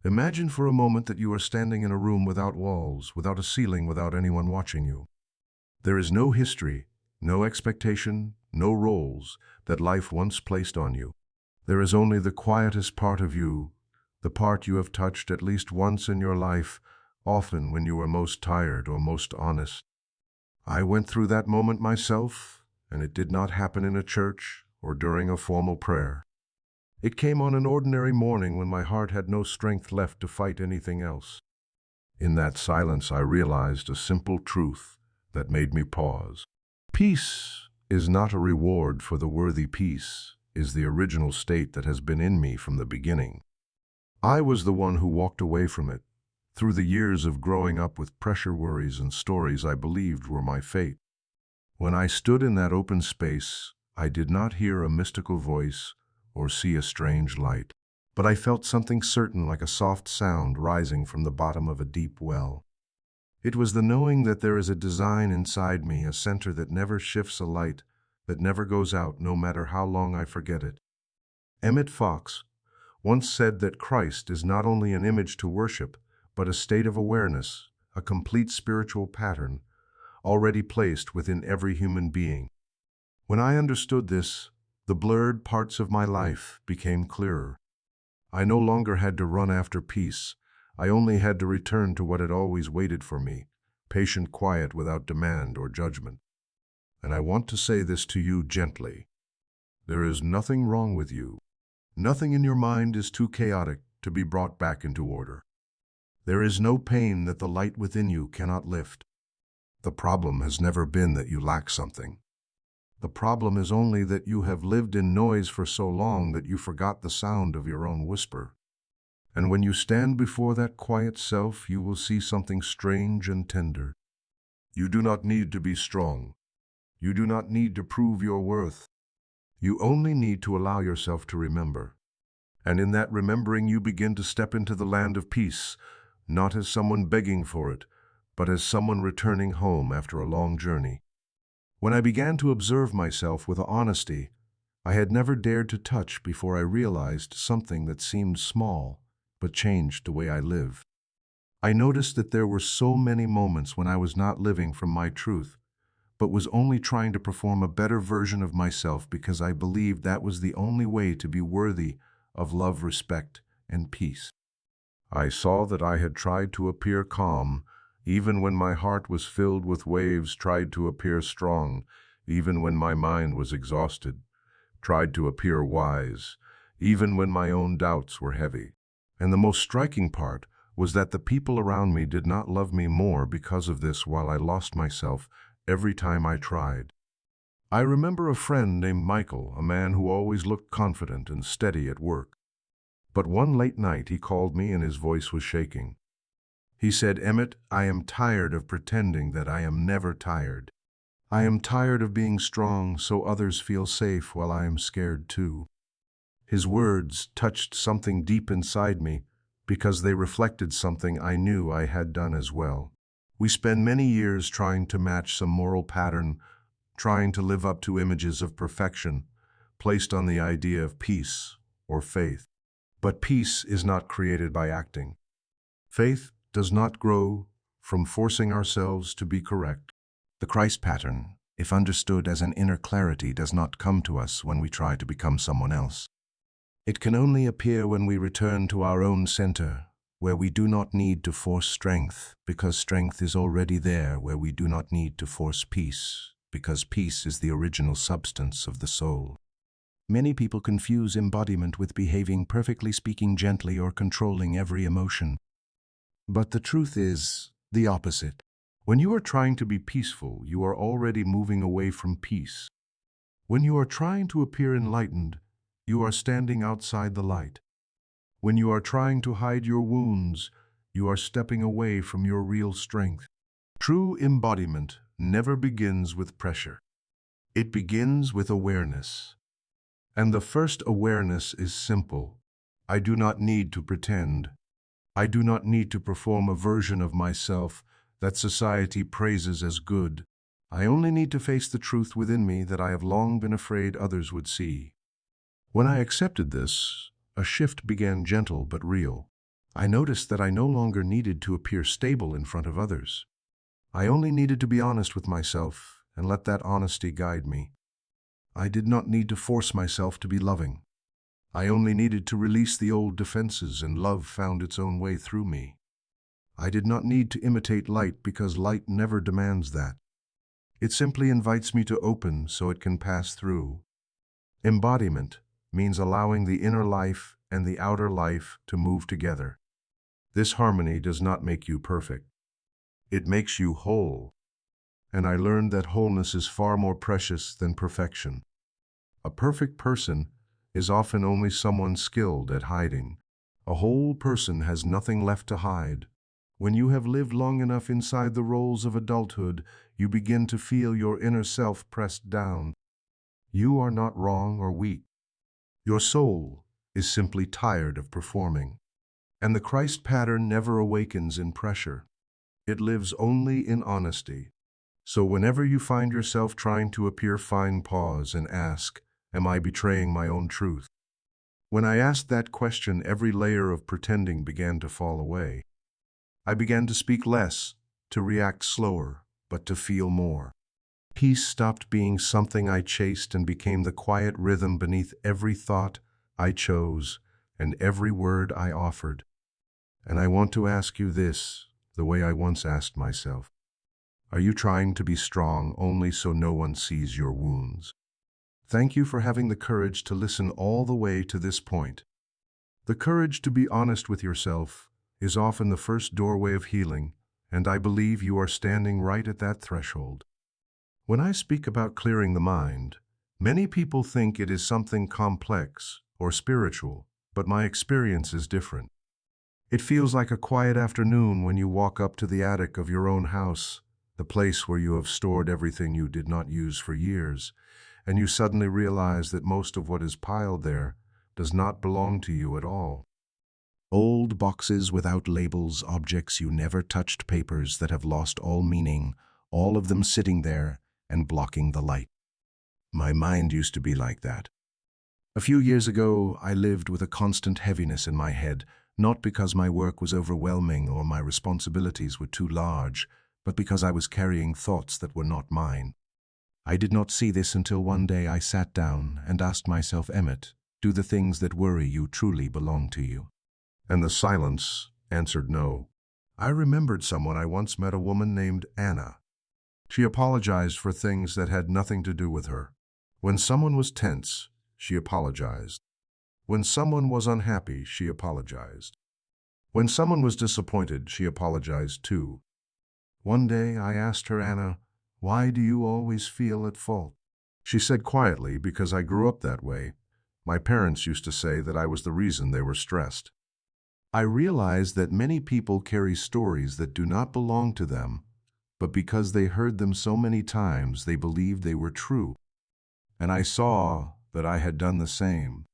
Imagine for a moment that you are standing in a room without walls, without a ceiling, without anyone watching you. There is no history, no expectation, no roles that life once placed on you. There is only the quietest part of you, the part you have touched at least once in your life, often when you were most tired or most honest. I went through that moment myself, and it did not happen in a church or during a formal prayer. It came on an ordinary morning when my heart had no strength left to fight anything else. In that silence, I realized a simple truth that made me pause. Peace is not a reward for the worthy. Peace is the original state that has been in me from the beginning. I was the one who walked away from it, through the years of growing up with pressure, worries, and stories I believed were my fate. When I stood in that open space, I did not hear a mystical voice or see a strange light, but I felt something certain, like a soft sound rising from the bottom of a deep well. It was the knowing that there is a design inside me, a center that never shifts, a light that never goes out, no matter how long I forget it. Emmet Fox once said that Christ is not only an image to worship, but a state of awareness, a complete spiritual pattern, already placed within every human being. When I understood this, the blurred parts of my life became clearer. I no longer had to run after peace. I only had to return to what had always waited for me, patient quiet without demand or judgment. And I want to say this to you gently. There is nothing wrong with you. Nothing in your mind is too chaotic to be brought back into order. There is no pain that the light within you cannot lift. The problem has never been that you lack something. The problem is only that you have lived in noise for so long that you forgot the sound of your own whisper. And when you stand before that quiet self, you will see something strange and tender. You do not need to be strong. You do not need to prove your worth. You only need to allow yourself to remember. And in that remembering, you begin to step into the land of peace, not as someone begging for it, but as someone returning home after a long journey. When I began to observe myself with honesty I had never dared to touch before, I realized something that seemed small, but changed the way I live. I noticed that there were so many moments when I was not living from my truth, but was only trying to perform a better version of myself because I believed that was the only way to be worthy of love, respect, and peace. I saw that I had tried to appear calm, even when my heart was filled with waves, tried to appear strong, even when my mind was exhausted, tried to appear wise, even when my own doubts were heavy. And the most striking part was that the people around me did not love me more because of this, while I lost myself every time I tried. I remember a friend named Michael, a man who always looked confident and steady at work. But one late night he called me and his voice was shaking. He said, "Emmet, I am tired of pretending that I am never tired. I am tired of being strong so others feel safe while I am scared too." His words touched something deep inside me because they reflected something I knew I had done as well. We spend many years trying to match some moral pattern, trying to live up to images of perfection placed on the idea of peace or faith. But peace is not created by acting. Faith does not grow from forcing ourselves to be correct. The Christ pattern, if understood as an inner clarity, does not come to us when we try to become someone else. It can only appear when we return to our own center, where we do not need to force strength, because strength is already there, where we do not need to force peace, because peace is the original substance of the soul. Many people confuse embodiment with behaving perfectly, speaking gently, or controlling every emotion. But the truth is the opposite. When you are trying to be peaceful, you are already moving away from peace. When you are trying to appear enlightened, you are standing outside the light. When you are trying to hide your wounds, you are stepping away from your real strength. True embodiment never begins with pressure. It begins with awareness. And the first awareness is simple. I do not need to pretend. I do not need to perform a version of myself that society praises as good. I only need to face the truth within me that I have long been afraid others would see. When I accepted this, a shift began, gentle but real. I noticed that I no longer needed to appear stable in front of others. I only needed to be honest with myself and let that honesty guide me. I did not need to force myself to be loving. I only needed to release the old defenses, and love found its own way through me. I did not need to imitate light, because light never demands that. It simply invites me to open so it can pass through. Embodiment means allowing the inner life and the outer life to move together. This harmony does not make you perfect. It makes you whole. And I learned that wholeness is far more precious than perfection. A perfect person is often only someone skilled at hiding. A whole person has nothing left to hide. When you have lived long enough inside the roles of adulthood, you begin to feel your inner self pressed down. You are not wrong or weak. Your soul is simply tired of performing. And the Christ pattern never awakens in pressure. It lives only in honesty. So whenever you find yourself trying to appear fine, pause and ask, am I betraying my own truth? When I asked that question, every layer of pretending began to fall away. I began to speak less, to react slower, but to feel more. Peace stopped being something I chased and became the quiet rhythm beneath every thought I chose and every word I offered. And I want to ask you this, the way I once asked myself. Are you trying to be strong only so no one sees your wounds? Thank you for having the courage to listen all the way to this point. The courage to be honest with yourself is often the first doorway of healing, and I believe you are standing right at that threshold. When I speak about clearing the mind, many people think it is something complex or spiritual, but my experience is different. It feels like a quiet afternoon when you walk up to the attic of your own house, the place where you have stored everything you did not use for years, and you suddenly realize that most of what is piled there does not belong to you at all. Old boxes without labels, objects you never touched, papers that have lost all meaning, all of them sitting there and blocking the light. My mind used to be like that. A few years ago, I lived with a constant heaviness in my head, not because my work was overwhelming or my responsibilities were too large, but because I was carrying thoughts that were not mine. I did not see this until one day I sat down and asked myself, Emmet, do the things that worry you truly belong to you? And the silence answered no. I remembered someone I once met, a woman named Anna. She apologized for things that had nothing to do with her. When someone was tense, she apologized. When someone was unhappy, she apologized. When someone was disappointed, she apologized too. One day I asked her, Anna, why do you always feel at fault? She said quietly, because I grew up that way. My parents used to say that I was the reason they were stressed. I realized that many people carry stories that do not belong to them, but because they heard them so many times, they believed they were true. And I saw that I had done the same.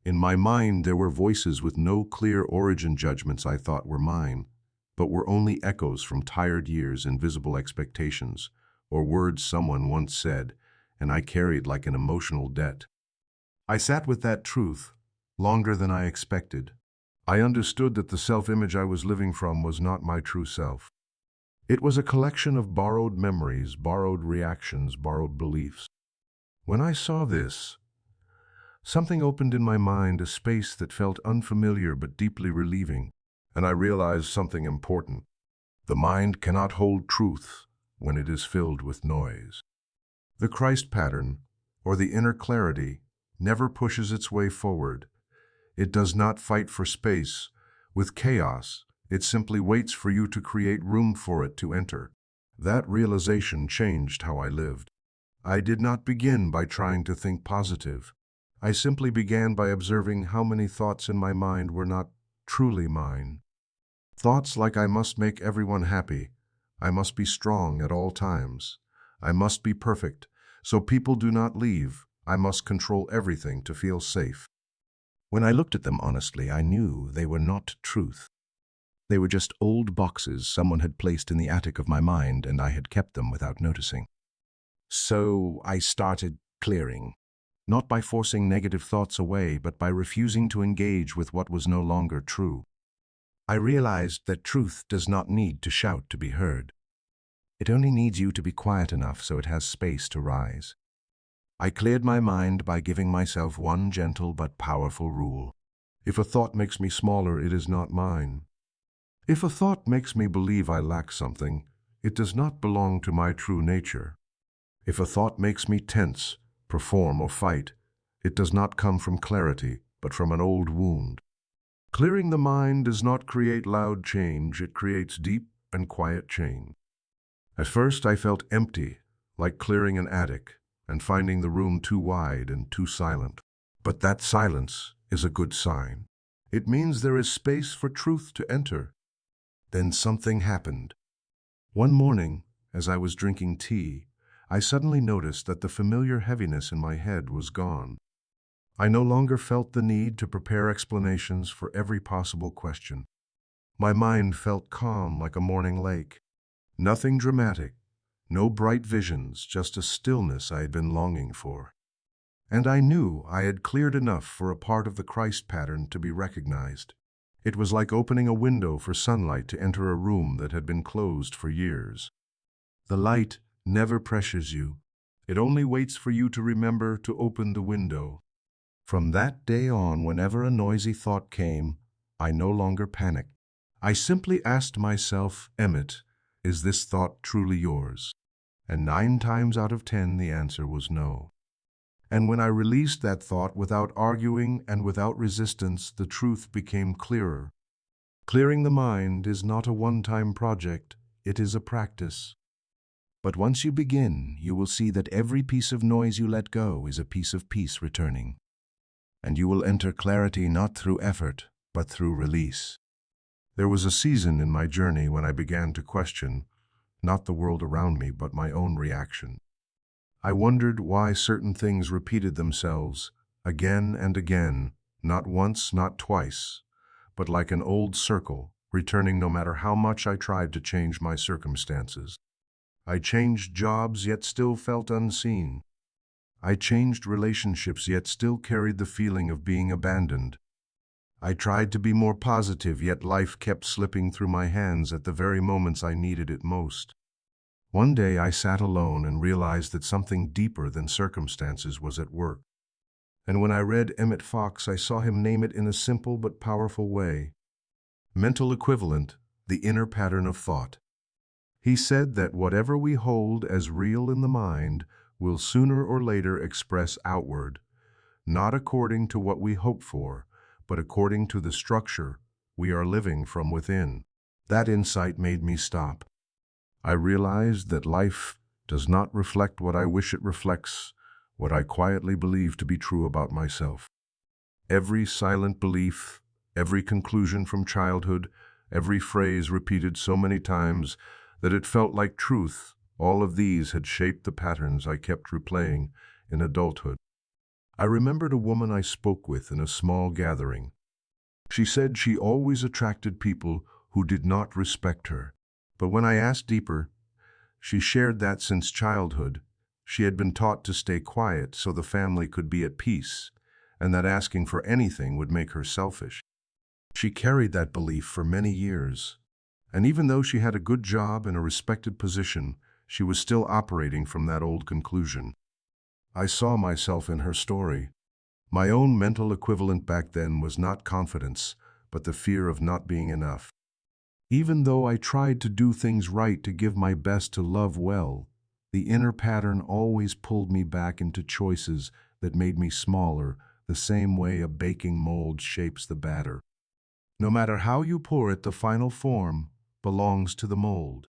In my mind, there were voices with no clear origin, judgments I thought were mine, but were only echoes from tired years, invisible expectations, or words someone once said, and I carried like an emotional debt. I sat with that truth longer than I expected. I understood that the self-image I was living from was not my true self. It was a collection of borrowed memories, borrowed reactions, borrowed beliefs. When I saw this, something opened in my mind, a space that felt unfamiliar but deeply relieving, and I realized something important. The mind cannot hold truth when it is filled with noise. The Christ pattern, or the inner clarity, never pushes its way forward. It does not fight for space with chaos. It simply waits for you to create room for it to enter. That realization changed how I lived. I did not begin by trying to think positive. I simply began by observing how many thoughts in my mind were not truly mine. Thoughts like I must make everyone happy, I must be strong at all times, I must be perfect, so people do not leave, I must control everything to feel safe. When I looked at them honestly, I knew they were not truth. They were just old boxes someone had placed in the attic of my mind, and I had kept them without noticing. So I started clearing. Not by forcing negative thoughts away, but by refusing to engage with what was no longer true. I realized that truth does not need to shout to be heard. It only needs you to be quiet enough so it has space to rise. I cleared my mind by giving myself one gentle but powerful rule. If a thought makes me smaller, it is not mine. If a thought makes me believe I lack something, it does not belong to my true nature. If a thought makes me tense, perform, or fight, it does not come from clarity, but from an old wound. Clearing the mind does not create loud change, it creates deep and quiet change. At first I felt empty, like clearing an attic and finding the room too wide and too silent. But that silence is a good sign. It means there is space for truth to enter. Then something happened. One morning, as I was drinking tea, I suddenly noticed that the familiar heaviness in my head was gone. I no longer felt the need to prepare explanations for every possible question. My mind felt calm like a morning lake. Nothing dramatic, no bright visions, just a stillness I had been longing for. And I knew I had cleared enough for a part of the Christ pattern to be recognized. It was like opening a window for sunlight to enter a room that had been closed for years. The light never pressures you. It only waits for you to remember to open the window. From that day on, whenever a noisy thought came, I no longer panicked. I simply asked myself, Emmet, is this thought truly yours? And 9 times out of 10, the answer was no. And when I released that thought without arguing and without resistance, the truth became clearer. Clearing the mind is not a one-time project, it is a practice. But once you begin, you will see that every piece of noise you let go is a piece of peace returning. And you will enter clarity not through effort, but through release. There was a season in my journey when I began to question, not the world around me, but my own reaction. I wondered why certain things repeated themselves again and again, not once, not twice, but like an old circle, returning no matter how much I tried to change my circumstances. I changed jobs, yet still felt unseen. I changed relationships, yet still carried the feeling of being abandoned. I tried to be more positive, yet life kept slipping through my hands at the very moments I needed it most. One day I sat alone and realized that something deeper than circumstances was at work. And when I read Emmet Fox, I saw him name it in a simple but powerful way. Mental equivalent, the inner pattern of thought. He said that whatever we hold as real in the mind will sooner or later express outward, not according to what we hope for, but according to the structure we are living from within. That insight made me stop. I realized that life does not reflect what I wish it reflects, what I quietly believe to be true about myself. Every silent belief, every conclusion from childhood, every phrase repeated so many times that it felt like truth, all of these had shaped the patterns I kept replaying in adulthood. I remembered a woman I spoke with in a small gathering. She said she always attracted people who did not respect her. But when I asked deeper, she shared that since childhood, she had been taught to stay quiet so the family could be at peace, and that asking for anything would make her selfish. She carried that belief for many years, and even though she had a good job and a respected position, she was still operating from that old conclusion. I saw myself in her story. My own mental equivalent back then was not confidence, but the fear of not being enough. Even though I tried to do things right, to give my best, to love well, the inner pattern always pulled me back into choices that made me smaller, the same way a baking mold shapes the batter. No matter how you pour it, the final form belongs to the mold.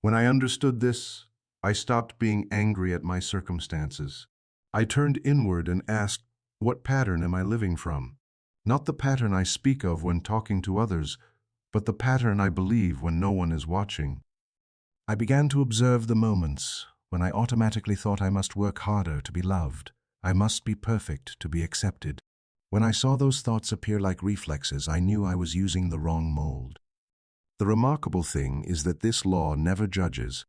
When I understood this, I stopped being angry at my circumstances. I turned inward and asked, what pattern am I living from? Not the pattern I speak of when talking to others, but the pattern I believe when no one is watching. I began to observe the moments when I automatically thought I must work harder to be loved, I must be perfect to be accepted. When I saw those thoughts appear like reflexes, I knew I was using the wrong mold. The remarkable thing is that this law never judges.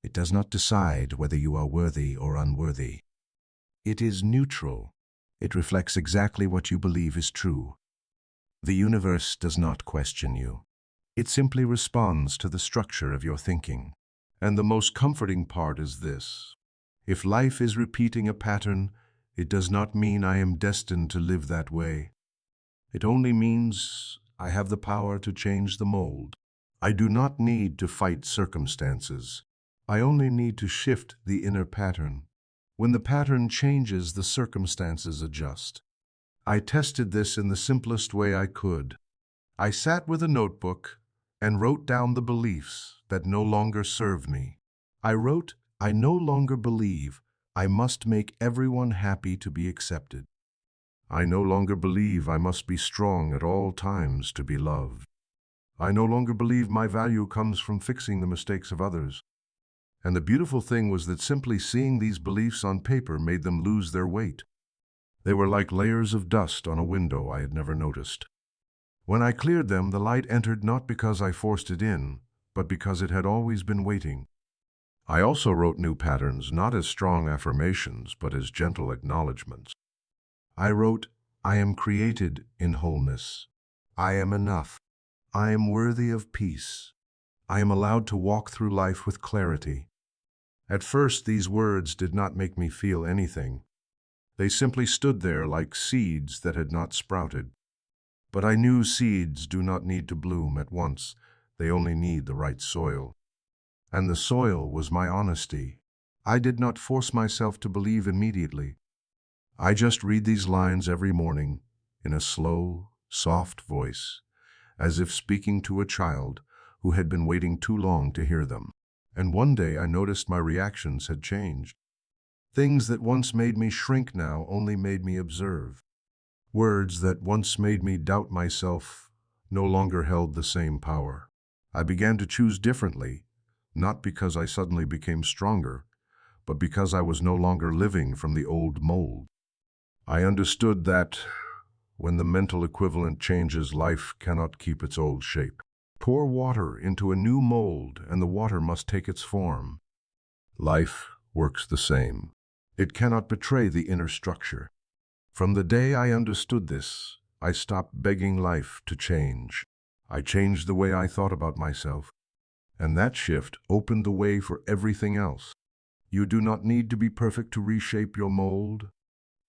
It does not decide whether you are worthy or unworthy. It is neutral. It reflects exactly what you believe is true. The universe does not question you. It simply responds to the structure of your thinking. And the most comforting part is this. If life is repeating a pattern, it does not mean I am destined to live that way. It only means I have the power to change the mold. I do not need to fight circumstances. I only need to shift the inner pattern. When the pattern changes, the circumstances adjust. I tested this in the simplest way I could. I sat with a notebook and wrote down the beliefs that no longer serve me. I wrote, I no longer believe I must make everyone happy to be accepted. I no longer believe I must be strong at all times to be loved. I no longer believe my value comes from fixing the mistakes of others. And the beautiful thing was that simply seeing these beliefs on paper made them lose their weight. They were like layers of dust on a window I had never noticed. When I cleared them, the light entered not because I forced it in, but because it had always been waiting. I also wrote new patterns, not as strong affirmations, but as gentle acknowledgments. I wrote, I am created in wholeness. I am enough. I am worthy of peace. I am allowed to walk through life with clarity. At first, these words did not make me feel anything. They simply stood there like seeds that had not sprouted. But I knew seeds do not need to bloom at once. They only need the right soil. And the soil was my honesty. I did not force myself to believe immediately. I just read these lines every morning in a slow, soft voice, as if speaking to a child who had been waiting too long to hear them. And one day I noticed my reactions had changed. Things that once made me shrink now only made me observe. Words that once made me doubt myself no longer held the same power. I began to choose differently, not because I suddenly became stronger, but because I was no longer living from the old mold. I understood that when the mental equivalent changes, life cannot keep its old shape. Pour water into a new mold, and the water must take its form. Life works the same. It cannot betray the inner structure. From the day I understood this, I stopped begging life to change. I changed the way I thought about myself, and that shift opened the way for everything else. You do not need to be perfect to reshape your mold.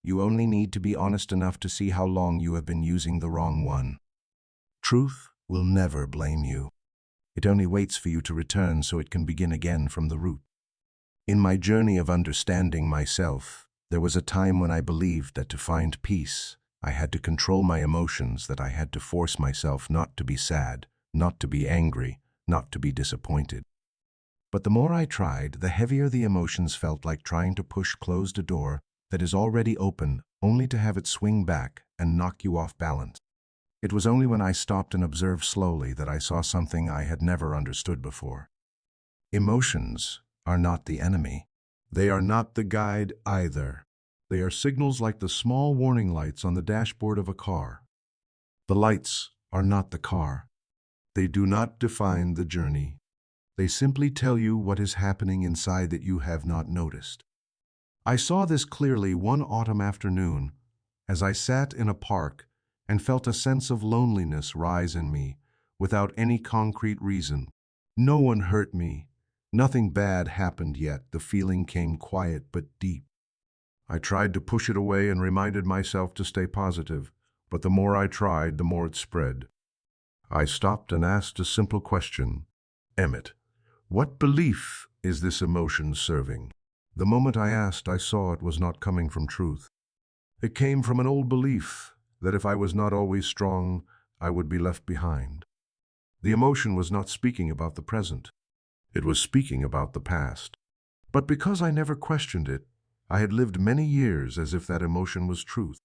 You only need to be honest enough to see how long you have been using the wrong one. Truth will never blame you. It only waits for you to return so it can begin again from the root. In my journey of understanding myself, there was a time when I believed that to find peace, I had to control my emotions, that I had to force myself not to be sad, not to be angry, not to be disappointed. But the more I tried, the heavier the emotions felt, like trying to close a door that is already open, only to have it swing back and knock you off balance. It was only when I stopped and observed slowly that I saw something I had never understood before. Emotions are not the enemy. They are not the guide either. They are signals like the small warning lights on the dashboard of a car. The lights are not the car. They do not define the journey. They simply tell you what is happening inside that you have not noticed. I saw this clearly one autumn afternoon as I sat in a park and felt a sense of loneliness rise in me without any concrete reason. No one hurt me. Nothing bad happened yet. The feeling came quiet but deep. I tried to push it away and reminded myself to stay positive, but the more I tried, the more it spread. I stopped and asked a simple question. Emmet, what belief is this emotion serving? The moment I asked, I saw it was not coming from truth. It came from an old belief that if I was not always strong, I would be left behind. The emotion was not speaking about the present. It was speaking about the past. But because I never questioned it, I had lived many years as if that emotion was truth.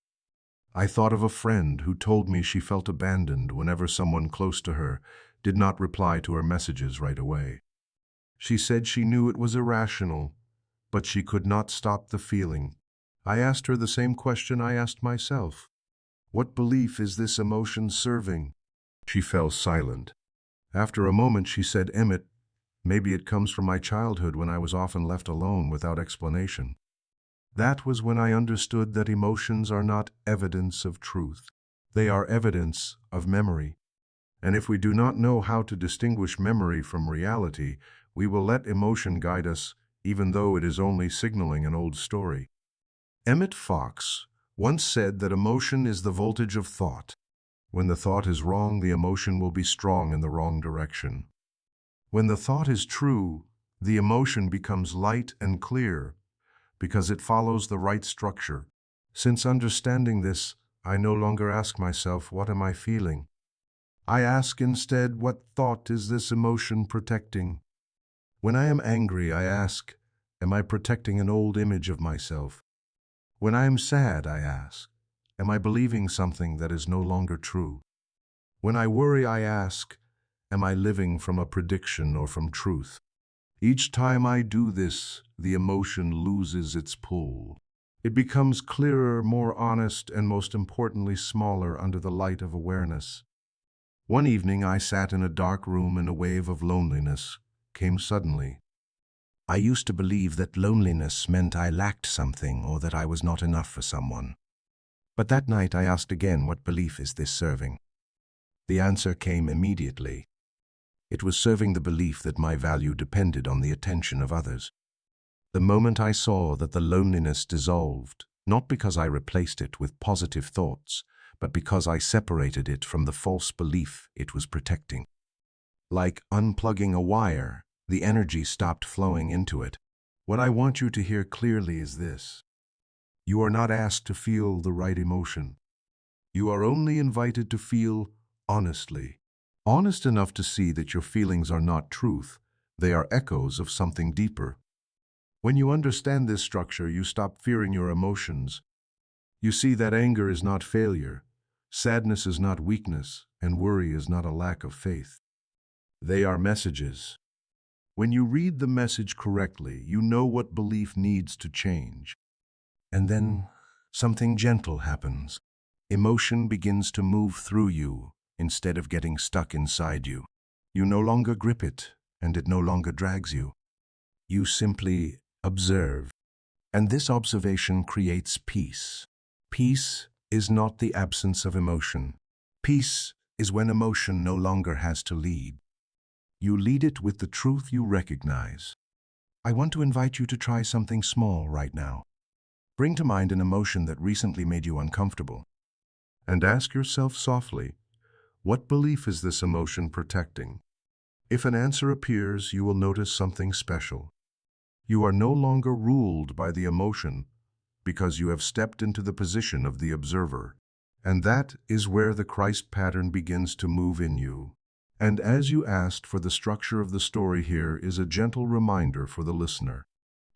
I thought of a friend who told me she felt abandoned whenever someone close to her did not reply to her messages right away. She said she knew it was irrational, but she could not stop the feeling. I asked her the same question I asked myself. What belief is this emotion serving? She fell silent. After a moment she said, Emmet, maybe it comes from my childhood when I was often left alone without explanation. That was when I understood that emotions are not evidence of truth. They are evidence of memory. And if we do not know how to distinguish memory from reality, we will let emotion guide us, even though it is only signaling an old story. Emmet Fox once said that emotion is the voltage of thought. When the thought is wrong, the emotion will be strong in the wrong direction. When the thought is true, the emotion becomes light and clear because it follows the right structure. Since understanding this, I no longer ask myself, what am I feeling? I ask instead, what thought is this emotion protecting? When I am angry, I ask, am I protecting an old image of myself? When I am sad, I ask, am I believing something that is no longer true? When I worry, I ask, am I living from a prediction or from truth? Each time I do this, the emotion loses its pull. It becomes clearer, more honest, and most importantly, smaller under the light of awareness. One evening, I sat in a dark room and a wave of loneliness came suddenly. I used to believe that loneliness meant I lacked something or that I was not enough for someone. But that night I asked again, what belief is this serving? The answer came immediately. It was serving the belief that my value depended on the attention of others. The moment I saw that the loneliness dissolved, not because I replaced it with positive thoughts, but because I separated it from the false belief it was protecting. Like unplugging a wire, the energy stopped flowing into it. What I want you to hear clearly is this. You are not asked to feel the right emotion. You are only invited to feel honestly. Honest enough to see that your feelings are not truth. They are echoes of something deeper. When you understand this structure, you stop fearing your emotions. You see that anger is not failure, sadness is not weakness, and worry is not a lack of faith. They are messages. When you read the message correctly, you know what belief needs to change. And then something gentle happens. Emotion begins to move through you instead of getting stuck inside you. You no longer grip it, and it no longer drags you. You simply observe. And this observation creates peace. Peace is not the absence of emotion. Peace is when emotion no longer has to lead. You lead it with the truth you recognize. I want to invite you to try something small right now. Bring to mind an emotion that recently made you uncomfortable. And ask yourself softly, what belief is this emotion protecting? If an answer appears, you will notice something special. You are no longer ruled by the emotion because you have stepped into the position of the observer. And that is where the Christ pattern begins to move in you. And as you asked for, the structure of the story here is a gentle reminder for the listener.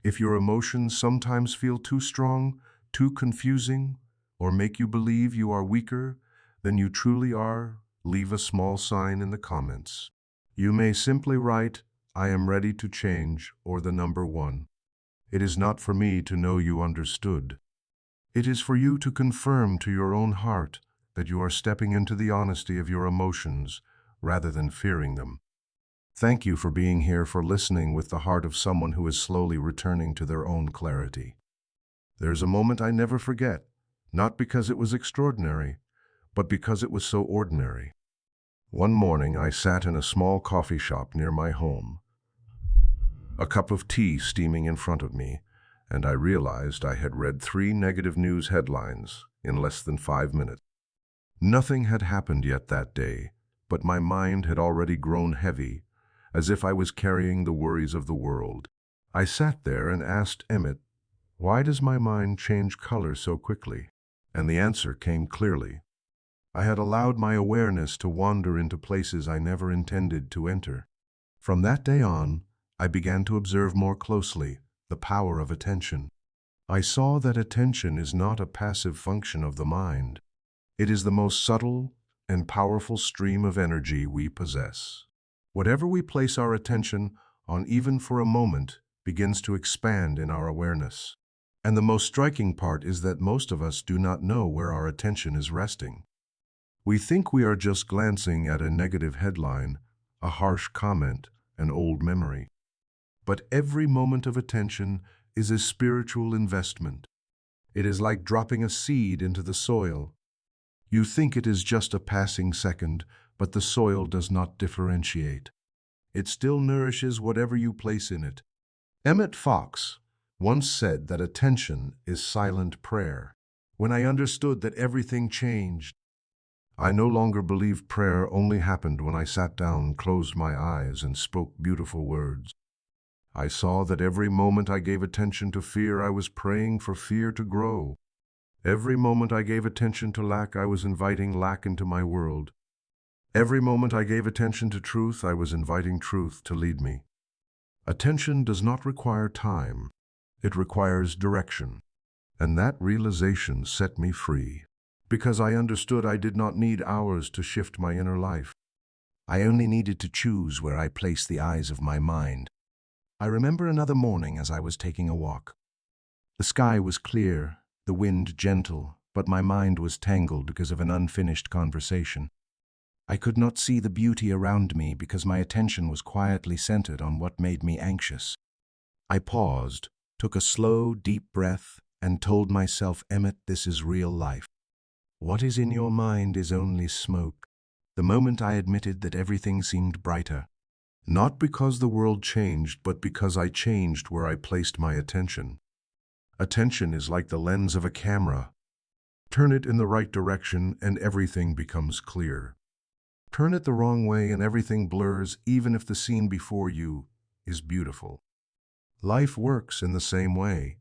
If your emotions sometimes feel too strong, too confusing, or make you believe you are weaker than you truly are, leave a small sign in the comments. You may simply write, I am ready to change, or the number 1. It is not for me to know you understood. It is for you to confirm to your own heart that you are stepping into the honesty of your emotions rather than fearing them. Thank you for being here, for listening with the heart of someone who is slowly returning to their own clarity. There's a moment I never forget, not because it was extraordinary, but because it was so ordinary. One morning I sat in a small coffee shop near my home, a cup of tea steaming in front of me, and I realized I had read 3 negative news headlines in less than 5 minutes. Nothing had happened yet that day, but my mind had already grown heavy, as if I was carrying the worries of the world. I sat there and asked Emmet, why does my mind change color so quickly? And the answer came clearly. I had allowed my awareness to wander into places I never intended to enter. From that day on, I began to observe more closely the power of attention. I saw that attention is not a passive function of the mind. It is the most subtle and powerful stream of energy we possess. Whatever we place our attention on, even for a moment, begins to expand in our awareness. And the most striking part is that most of us do not know where our attention is resting. We think we are just glancing at a negative headline, a harsh comment, an old memory. But every moment of attention is a spiritual investment. It is like dropping a seed into the soil. You think it is just a passing second, but the soil does not differentiate. It still nourishes whatever you place in it. Emmet Fox once said that attention is silent prayer. When I understood that everything changed, I no longer believed prayer only happened when I sat down, closed my eyes, and spoke beautiful words. I saw that every moment I gave attention to fear, I was praying for fear to grow. Every moment I gave attention to lack, I was inviting lack into my world. Every moment I gave attention to truth, I was inviting truth to lead me. Attention does not require time. It requires direction. And that realization set me free, because I understood I did not need hours to shift my inner life. I only needed to choose where I placed the eyes of my mind. I remember another morning as I was taking a walk. The sky was clear, the wind gentle, but my mind was tangled because of an unfinished conversation. I could not see the beauty around me because my attention was quietly centered on what made me anxious. I paused, took a slow, deep breath, and told myself, Emmet, this is real life. What is in your mind is only smoke. The moment I admitted that, everything seemed brighter. Not because the world changed, but because I changed where I placed my attention. Attention is like the lens of a camera. Turn it in the right direction and everything becomes clear. Turn it the wrong way and everything blurs, even if the scene before you is beautiful. Life works in the same way.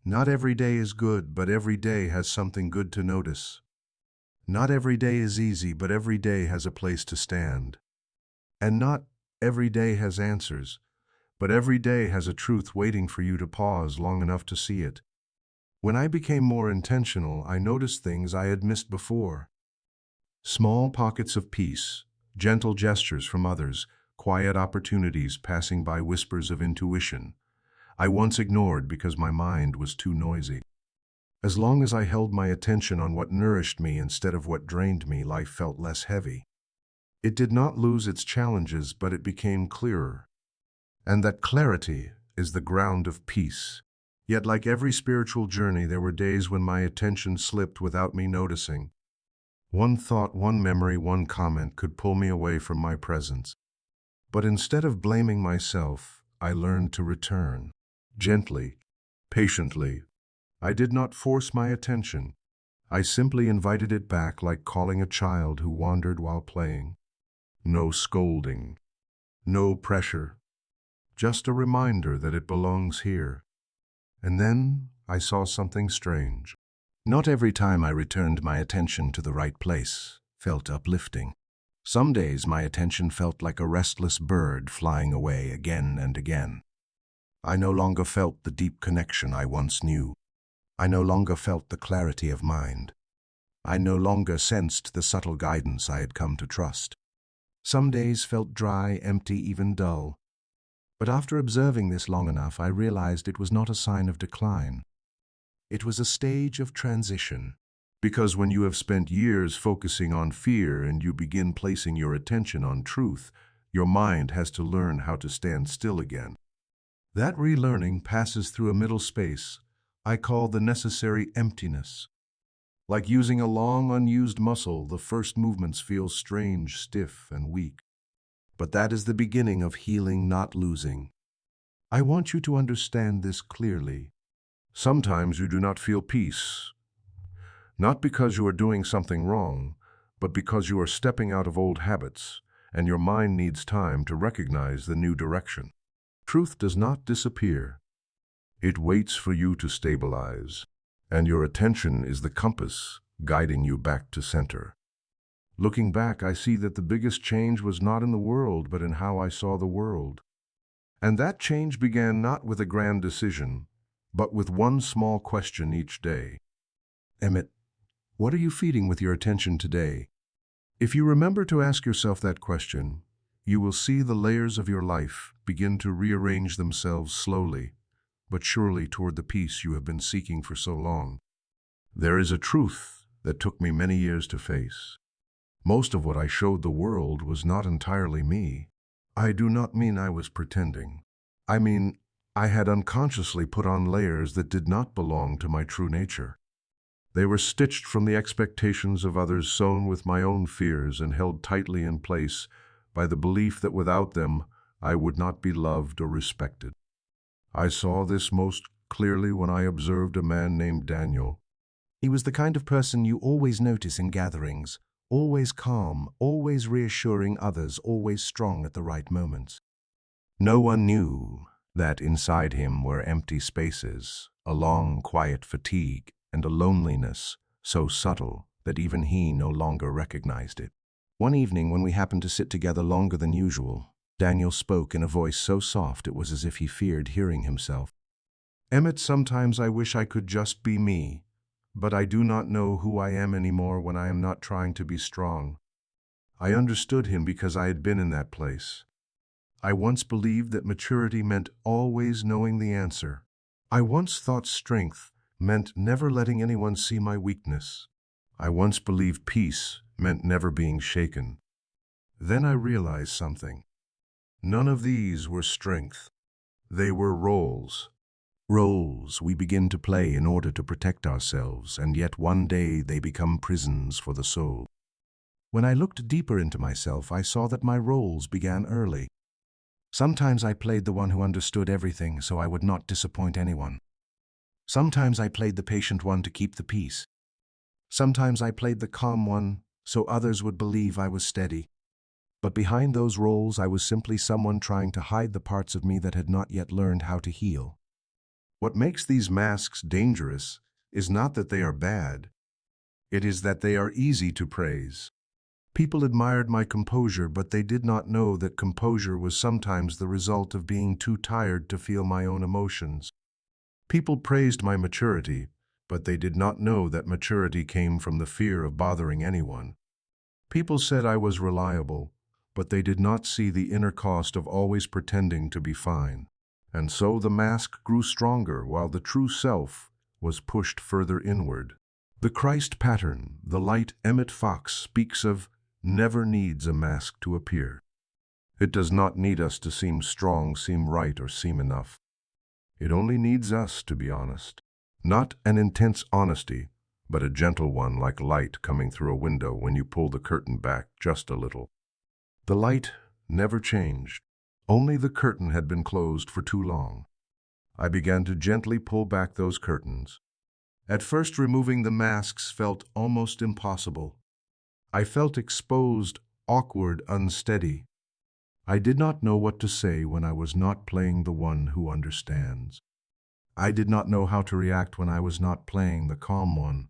Not every day is good, but every day has something good to notice. Not every day is easy, but every day has a place to stand. And not every day has answers, but every day has a truth waiting for you to pause long enough to see it. When I became more intentional, I noticed things I had missed before. Small pockets of peace, gentle gestures from others, quiet opportunities passing by, whispers of intuition I once ignored because my mind was too noisy. As long as I held my attention on what nourished me instead of what drained me, life felt less heavy. It did not lose its challenges, but it became clearer. And that clarity is the ground of peace. Yet, like every spiritual journey, there were days when my attention slipped without me noticing. One thought, one memory, one comment could pull me away from my presence. But instead of blaming myself, I learned to return. Gently, patiently. I did not force my attention. I simply invited it back, like calling a child who wandered while playing. No scolding, no pressure, just a reminder that it belongs here. And then I saw something strange. Not every time I returned my attention to the right place felt uplifting. Some days my attention felt like a restless bird flying away again and again. I no longer felt the deep connection I once knew. I no longer felt the clarity of mind. I no longer sensed the subtle guidance I had come to trust. Some days felt dry, empty, even dull. But after observing this long enough, I realized it was not a sign of decline. It was a stage of transition. Because when you have spent years focusing on fear and you begin placing your attention on truth, your mind has to learn how to stand still again. That relearning passes through a middle space I call the necessary emptiness. Like using a long, unused muscle, the first movements feel strange, stiff, and weak. But that is the beginning of healing, not losing. I want you to understand this clearly. Sometimes you do not feel peace, not because you are doing something wrong, but because you are stepping out of old habits, and your mind needs time to recognize the new direction. Truth does not disappear. It waits for you to stabilize, and your attention is the compass guiding you back to center. Looking back, I see that the biggest change was not in the world, but in how I saw the world. And that change began not with a grand decision, but with one small question each day. Emmet, what are you feeding with your attention today? If you remember to ask yourself that question, you will see the layers of your life begin to rearrange themselves slowly, but surely toward the peace you have been seeking for so long. There is a truth that took me many years to face. Most of what I showed the world was not entirely me. I do not mean I was pretending. I mean, I had unconsciously put on layers that did not belong to my true nature. They were stitched from the expectations of others, sewn with my own fears, and held tightly in place by the belief that without them I would not be loved or respected. I saw this most clearly when I observed a man named Daniel. He was the kind of person you always notice in gatherings, always calm, always reassuring others, always strong at the right moments. No one knew that inside him were empty spaces, a long, quiet fatigue, and a loneliness so subtle that even he no longer recognized it. One evening, when we happened to sit together longer than usual, Daniel spoke in a voice so soft it was as if he feared hearing himself. Emmet, sometimes I wish I could just be me, but I do not know who I am anymore when I am not trying to be strong. I understood him because I had been in that place. I once believed that maturity meant always knowing the answer. I once thought strength meant never letting anyone see my weakness. I once believed peace meant never being shaken. Then I realized something. None of these were strength. They were roles. Roles we begin to play in order to protect ourselves, and yet one day they become prisons for the soul. When I looked deeper into myself, I saw that my roles began early. Sometimes I played the one who understood everything so I would not disappoint anyone. Sometimes I played the patient one to keep the peace. Sometimes I played the calm one so others would believe I was steady. But behind those roles I was simply someone trying to hide the parts of me that had not yet learned how to heal. What makes these masks dangerous is not that they are bad. It is that they are easy to praise. People admired my composure, but they did not know that composure was sometimes the result of being too tired to feel my own emotions. People praised my maturity, but they did not know that maturity came from the fear of bothering anyone. People said I was reliable, but they did not see the inner cost of always pretending to be fine. And so the mask grew stronger while the true self was pushed further inward. The Christ pattern, the light Emmet Fox speaks of, never needs a mask to appear. It does not need us to seem strong, seem right, or seem enough. It only needs us to be honest. Not an intense honesty, but a gentle one, like light coming through a window when you pull the curtain back just a little. The light never changed. Only the curtain had been closed for too long. I began to gently pull back those curtains. At first, removing the masks felt almost impossible. I felt exposed, awkward, unsteady. I did not know what to say when I was not playing the one who understands. I did not know how to react when I was not playing the calm one.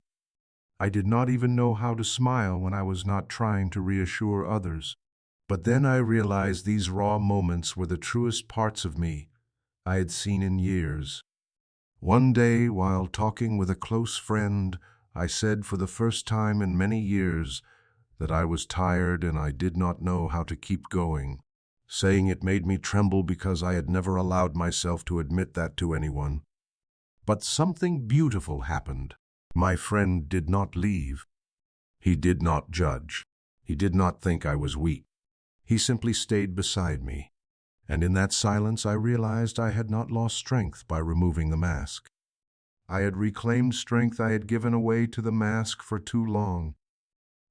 I did not even know how to smile when I was not trying to reassure others. But then I realized these raw moments were the truest parts of me I had seen in years. One day, while talking with a close friend, I said for the first time in many years that I was tired and I did not know how to keep going. Saying it made me tremble because I had never allowed myself to admit that to anyone. But something beautiful happened. My friend did not leave. He did not judge. He did not think I was weak. He simply stayed beside me. And in that silence I realized I had not lost strength by removing the mask. I had reclaimed strength I had given away to the mask for too long.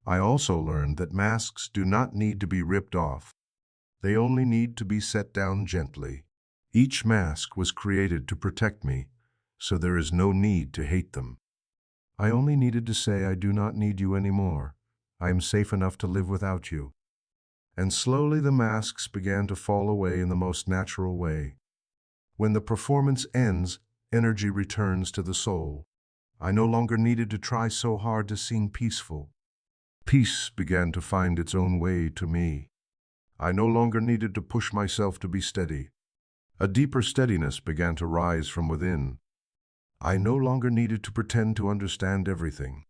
I also learned that masks do not need to be ripped off. They only need to be set down gently. Each mask was created to protect me, so there is no need to hate them. I only needed to say, I do not need you anymore. I am safe enough to live without you. And slowly the masks began to fall away in the most natural way. When the performance ends, energy returns to the soul. I no longer needed to try so hard to seem peaceful. Peace began to find its own way to me. I no longer needed to push myself to be steady. A deeper steadiness began to rise from within. I no longer needed to pretend to understand everything.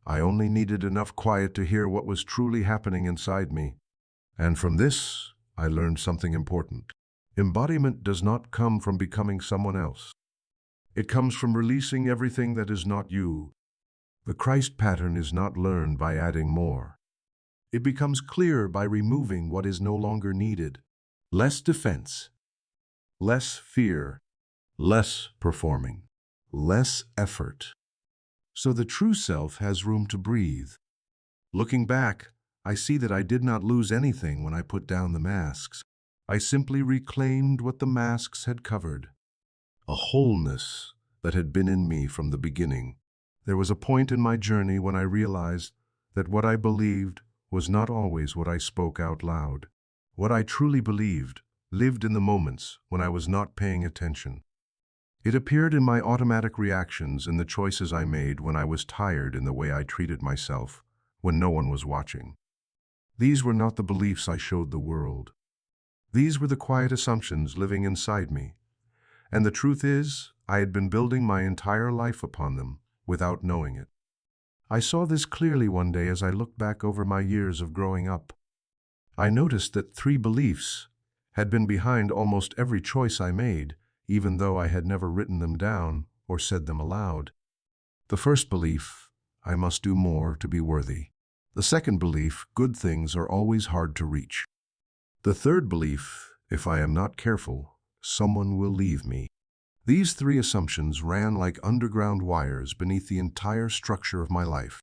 I only needed enough quiet to hear what was truly happening inside me. And from this, I learned something important. Embodiment does not come from becoming someone else. It comes from releasing everything that is not you. The Christ pattern is not learned by adding more. It becomes clear by removing what is no longer needed. Less defense, less fear, less performing, less effort. so the true self has room to breathe. Looking back, I see that I did not lose anything when I put down the masks. I simply reclaimed what the masks had covered, a wholeness that had been in me from the beginning. There was a point in my journey when I realized that what I believed was not always what I spoke out loud. What I truly believed lived in the moments when I was not paying attention. It appeared in my automatic reactions, in the choices I made when I was tired, in the way I treated myself when no one was watching. These were not the beliefs I showed the world. These were the quiet assumptions living inside me. And the truth is, I had been building my entire life upon them without knowing it. I saw this clearly one day as I looked back over my years of growing up. I noticed that 3 beliefs had been behind almost every choice I made, even though I had never written them down or said them aloud. The first belief, I must do more to be worthy. The second belief, good things are always hard to reach. The third belief, if I am not careful, someone will leave me. These 3 assumptions ran like underground wires beneath the entire structure of my life.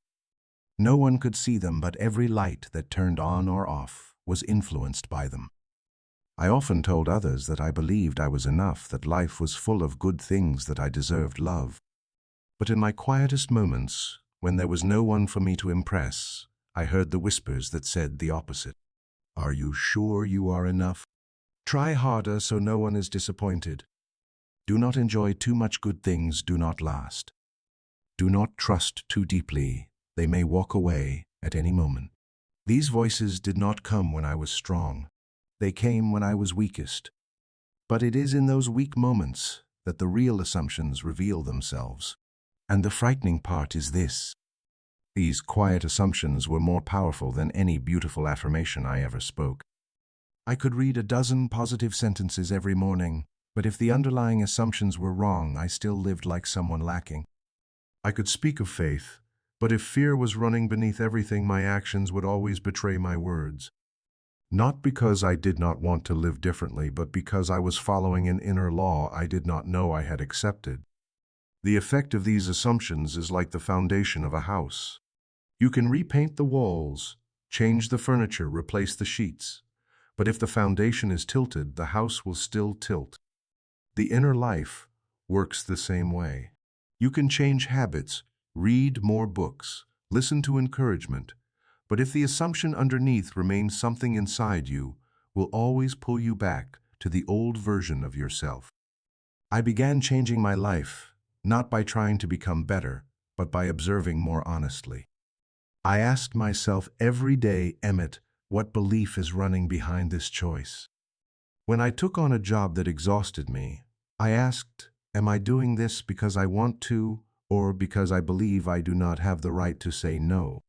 No one could see them, but every light that turned on or off was influenced by them. I often told others that I believed I was enough, that life was full of good things, that I deserved love. But in my quietest moments, when there was no one for me to impress, I heard the whispers that said the opposite. Are you sure you are enough? Try harder so no one is disappointed. Do not enjoy too much, good things do not last. Do not trust too deeply, they may walk away at any moment. These voices did not come when I was strong. They came when I was weakest. But it is in those weak moments that the real assumptions reveal themselves. And the frightening part is this: these quiet assumptions were more powerful than any beautiful affirmation I ever spoke. I could read a dozen positive sentences every morning, but if the underlying assumptions were wrong, I still lived like someone lacking. I could speak of faith, but if fear was running beneath everything, my actions would always betray my words. Not because I did not want to live differently, but because I was following an inner law I did not know I had accepted. The effect of these assumptions is like the foundation of a house. You can repaint the walls, change the furniture, replace the sheets, but if the foundation is tilted, the house will still tilt. The inner life works the same way. You can change habits, read more books, listen to encouragement, but if the assumption underneath remains, something inside you will always pull you back to the old version of yourself. I began changing my life, not by trying to become better, but by observing more honestly. I asked myself every day, Emmet, what belief is running behind this choice? When I took on a job that exhausted me, I asked, am I doing this because I want to, or because I believe I do not have the right to say no?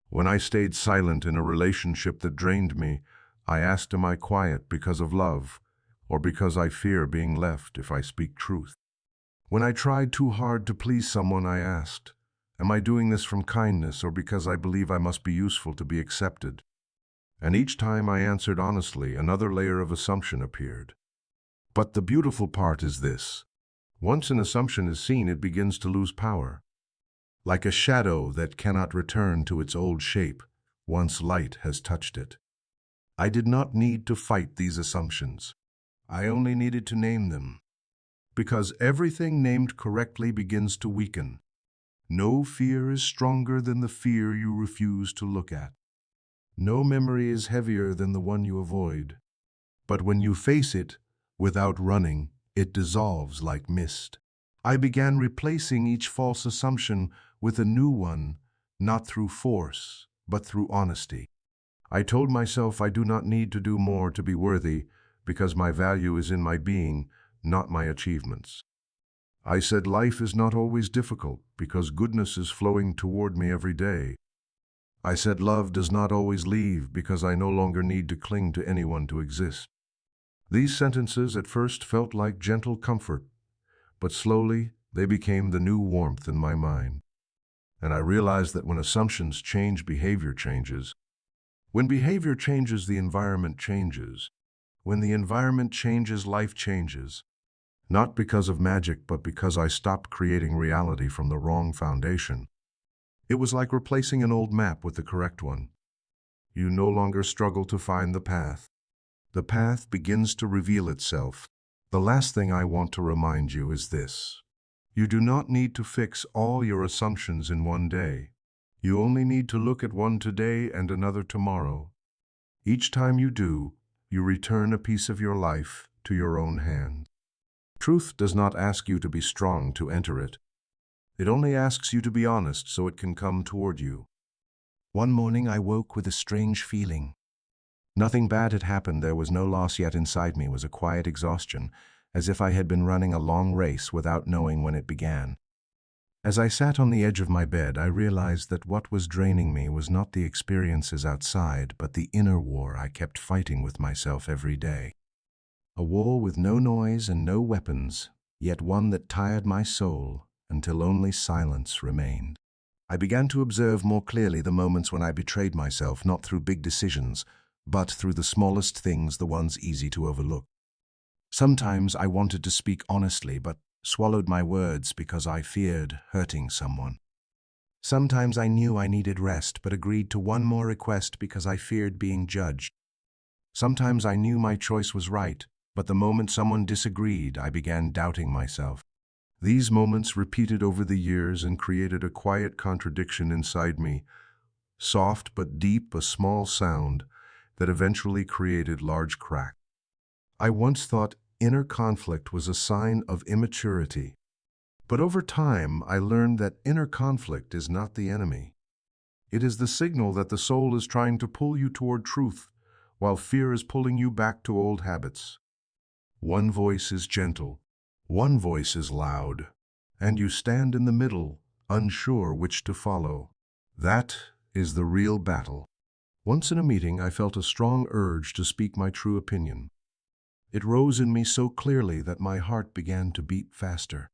When I stayed silent in a relationship that drained me, I asked, am I quiet because of love, or because I fear being left if I speak truth? When I tried too hard to please someone, I asked, am I doing this from kindness or because I believe I must be useful to be accepted? And each time I answered honestly, another layer of assumption appeared. But the beautiful part is this: once an assumption is seen, it begins to lose power. Like a shadow that cannot return to its old shape once light has touched it. I did not need to fight these assumptions. I only needed to name them. Because everything named correctly begins to weaken. No fear is stronger than the fear you refuse to look at. No memory is heavier than the one you avoid. But when you face it without running, it dissolves like mist. I began replacing each false assumption with a new one, not through force, but through honesty. I told myself I do not need to do more to be worthy, because my value is in my being, not my achievements. I said life is not always difficult, because goodness is flowing toward me every day. I said love does not always leave, because I no longer need to cling to anyone to exist. These sentences at first felt like gentle comfort, but slowly they became the new warmth in my mind. And I realized that when assumptions change, behavior changes. When behavior changes, the environment changes. When the environment changes, life changes. Not because of magic, but because I stopped creating reality from the wrong foundation. It was like replacing an old map with the correct one. You no longer struggle to find the path. The path begins to reveal itself. The last thing I want to remind you is this. You do not need to fix all your assumptions in one day. You only need to look at one today and another tomorrow. Each time you do, you return a piece of your life to your own hand. Truth does not ask you to be strong to enter it. It only asks you to be honest so it can come toward you. One morning I woke with a strange feeling. Nothing bad had happened, there was no loss, yet inside me was a quiet exhaustion, as if I had been running a long race without knowing when it began. As I sat on the edge of my bed, I realized that what was draining me was not the experiences outside, but the inner war I kept fighting with myself every day. A war with no noise and no weapons, yet one that tired my soul until only silence remained. I began to observe more clearly the moments when I betrayed myself, not through big decisions, but through the smallest things, the ones easy to overlook. Sometimes I wanted to speak honestly, but swallowed my words because I feared hurting someone. Sometimes I knew I needed rest, but agreed to one more request because I feared being judged. Sometimes I knew my choice was right, but the moment someone disagreed, I began doubting myself. These moments repeated over the years and created a quiet contradiction inside me, soft but deep, a small sound that eventually created large cracks. I once thought inner conflict was a sign of immaturity, but over time I learned that inner conflict is not the enemy. It is the signal that the soul is trying to pull you toward truth, while fear is pulling you back to old habits. One voice is gentle, one voice is loud, and you stand in the middle, unsure which to follow. That is the real battle. Once in a meeting, I felt a strong urge to speak my true opinion. It rose in me so clearly that my heart began to beat faster.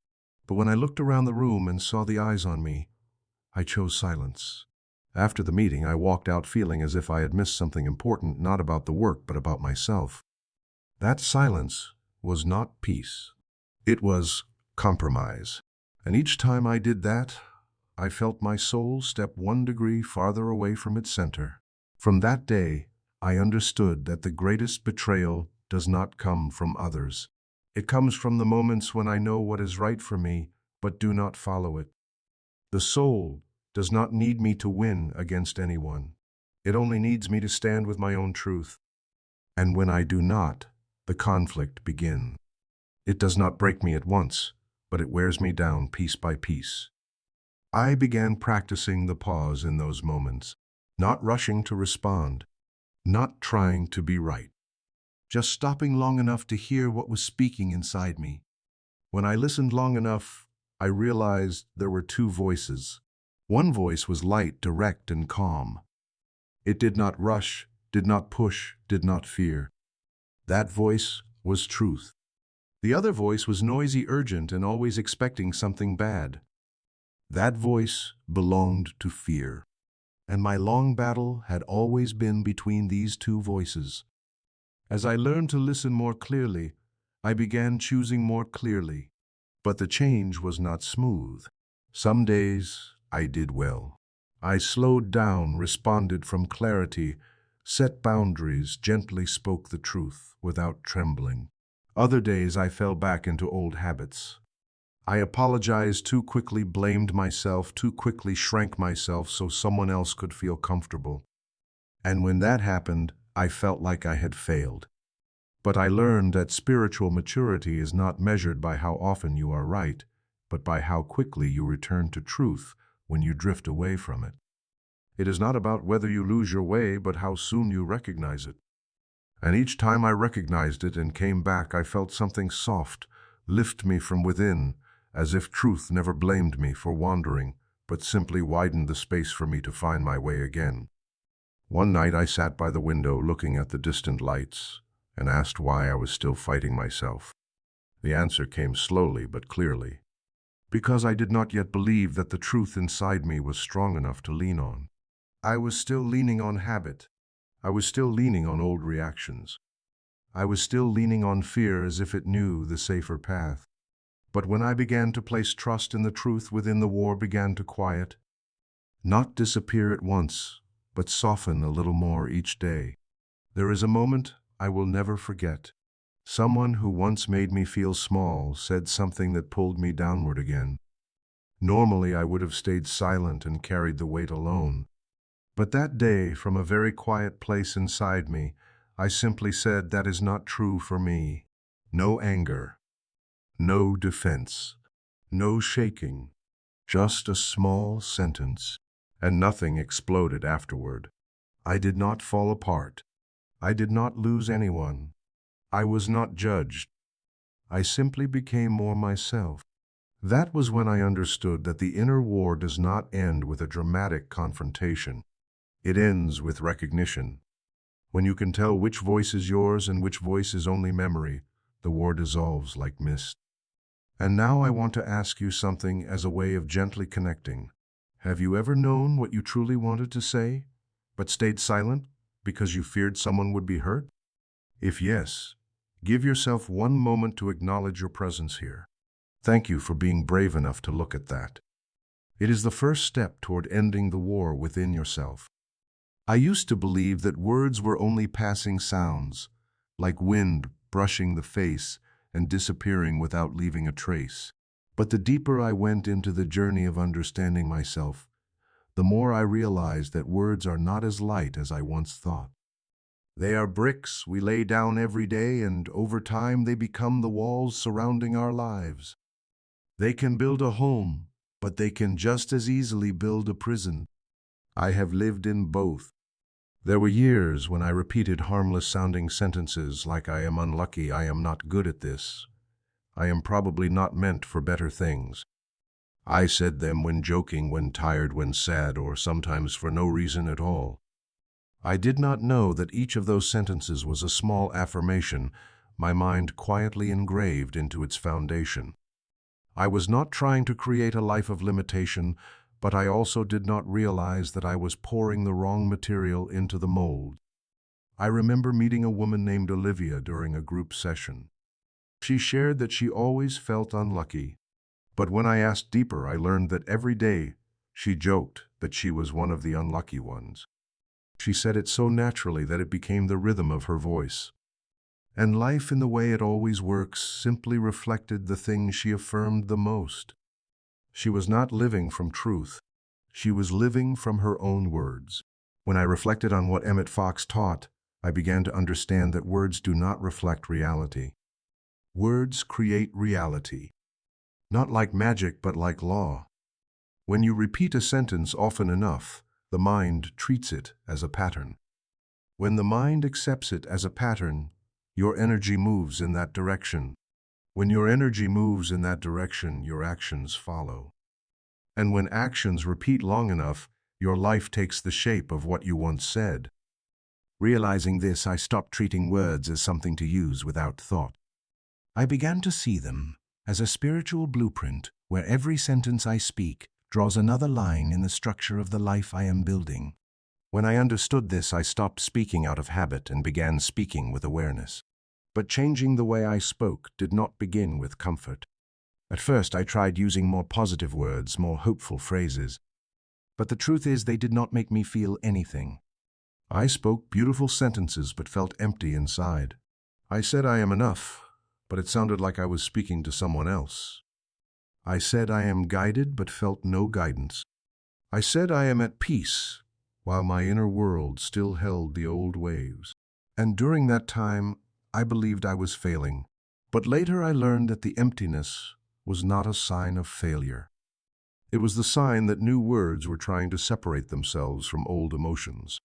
But when I looked around the room and saw the eyes on me, I chose silence. After the meeting, I walked out feeling as if I had missed something important, not about the work, but about myself. That silence was not peace. It was compromise. And each time I did that, I felt my soul step 1 degree farther away from its center. From that day, I understood that the greatest betrayal does not come from others. It comes from the moments when I know what is right for me, but do not follow it. The soul does not need me to win against anyone. It only needs me to stand with my own truth. And when I do not, the conflict begins. It does not break me at once, but it wears me down piece by piece. I began practicing the pause in those moments, not rushing to respond, not trying to be right, just stopping long enough to hear what was speaking inside me. When I listened long enough, I realized there were 2 voices. One voice was light, direct, and calm. It did not rush, did not push, did not fear. That voice was truth. The other voice was noisy, urgent, and always expecting something bad. That voice belonged to fear. And my long battle had always been between these 2 voices. As I learned to listen more clearly, I began choosing more clearly. But the change was not smooth. Some days I did well. I slowed down, responded from clarity, set boundaries, gently spoke the truth without trembling. Other days I fell back into old habits. I apologized too quickly, blamed myself too quickly, shrank myself so someone else could feel comfortable. And when that happened, I felt like I had failed. But I learned that spiritual maturity is not measured by how often you are right, but by how quickly you return to truth when you drift away from it. It is not about whether you lose your way, but how soon you recognize it. And each time I recognized it and came back, I felt something soft lift me from within, as if truth never blamed me for wandering, but simply widened the space for me to find my way again. One night I sat by the window looking at the distant lights and asked why I was still fighting myself. The answer came slowly but clearly. Because I did not yet believe that the truth inside me was strong enough to lean on. I was still leaning on habit. I was still leaning on old reactions. I was still leaning on fear as if it knew the safer path. But when I began to place trust in the truth within, the war began to quiet. Not disappear at once, but soften a little more each day. There is a moment I will never forget. Someone who once made me feel small said something that pulled me downward again. Normally, I would have stayed silent and carried the weight alone. But that day, from a very quiet place inside me, I simply said, "That is not true for me." No anger, no defense, no shaking, just a small sentence. And nothing exploded afterward. I did not fall apart. I did not lose anyone. I was not judged. I simply became more myself. That was when I understood that the inner war does not end with a dramatic confrontation. It ends with recognition. When you can tell which voice is yours and which voice is only memory, the war dissolves like mist. And now I want to ask you something as a way of gently connecting. Have you ever known what you truly wanted to say, but stayed silent because you feared someone would be hurt? If yes, give yourself one moment to acknowledge your presence here. Thank you for being brave enough to look at that. It is the first step toward ending the war within yourself. I used to believe that words were only passing sounds, like wind brushing the face and disappearing without leaving a trace. But the deeper I went into the journey of understanding myself, the more I realized that words are not as light as I once thought. They are bricks we lay down every day, and over time they become the walls surrounding our lives. They can build a home, but they can just as easily build a prison. I have lived in both. There were years when I repeated harmless-sounding sentences like, "I am unlucky, I am not good at this. I am probably not meant for better things." I said them when joking, when tired, when sad, or sometimes for no reason at all. I did not know that each of those sentences was a small affirmation my mind quietly engraved into its foundation. I was not trying to create a life of limitation, but I also did not realize that I was pouring the wrong material into the mold. I remember meeting a woman named Olivia during a group session. She shared that she always felt unlucky, but when I asked deeper, I learned that every day she joked that she was one of the unlucky ones. She said it so naturally that it became the rhythm of her voice. And life, in the way it always works, simply reflected the thing she affirmed the most. She was not living from truth. She was living from her own words. When I reflected on what Emmet Fox taught, I began to understand that words do not reflect reality. Words create reality. Not like magic, but like law. When you repeat a sentence often enough, the mind treats it as a pattern. When the mind accepts it as a pattern, your energy moves in that direction. When your energy moves in that direction, your actions follow. And when actions repeat long enough, your life takes the shape of what you once said. Realizing this, I stopped treating words as something to use without thought. I began to see them as a spiritual blueprint where every sentence I speak draws another line in the structure of the life I am building. When I understood this, I stopped speaking out of habit and began speaking with awareness. But changing the way I spoke did not begin with comfort. At first, I tried using more positive words, more hopeful phrases. But the truth is, they did not make me feel anything. I spoke beautiful sentences but felt empty inside. I said I am enough, but it sounded like I was speaking to someone else. I said I am guided but felt no guidance. I said I am at peace, while my inner world still held the old waves. And during that time, I believed I was failing. But later I learned that the emptiness was not a sign of failure. It was the sign that new words were trying to separate themselves from old emotions.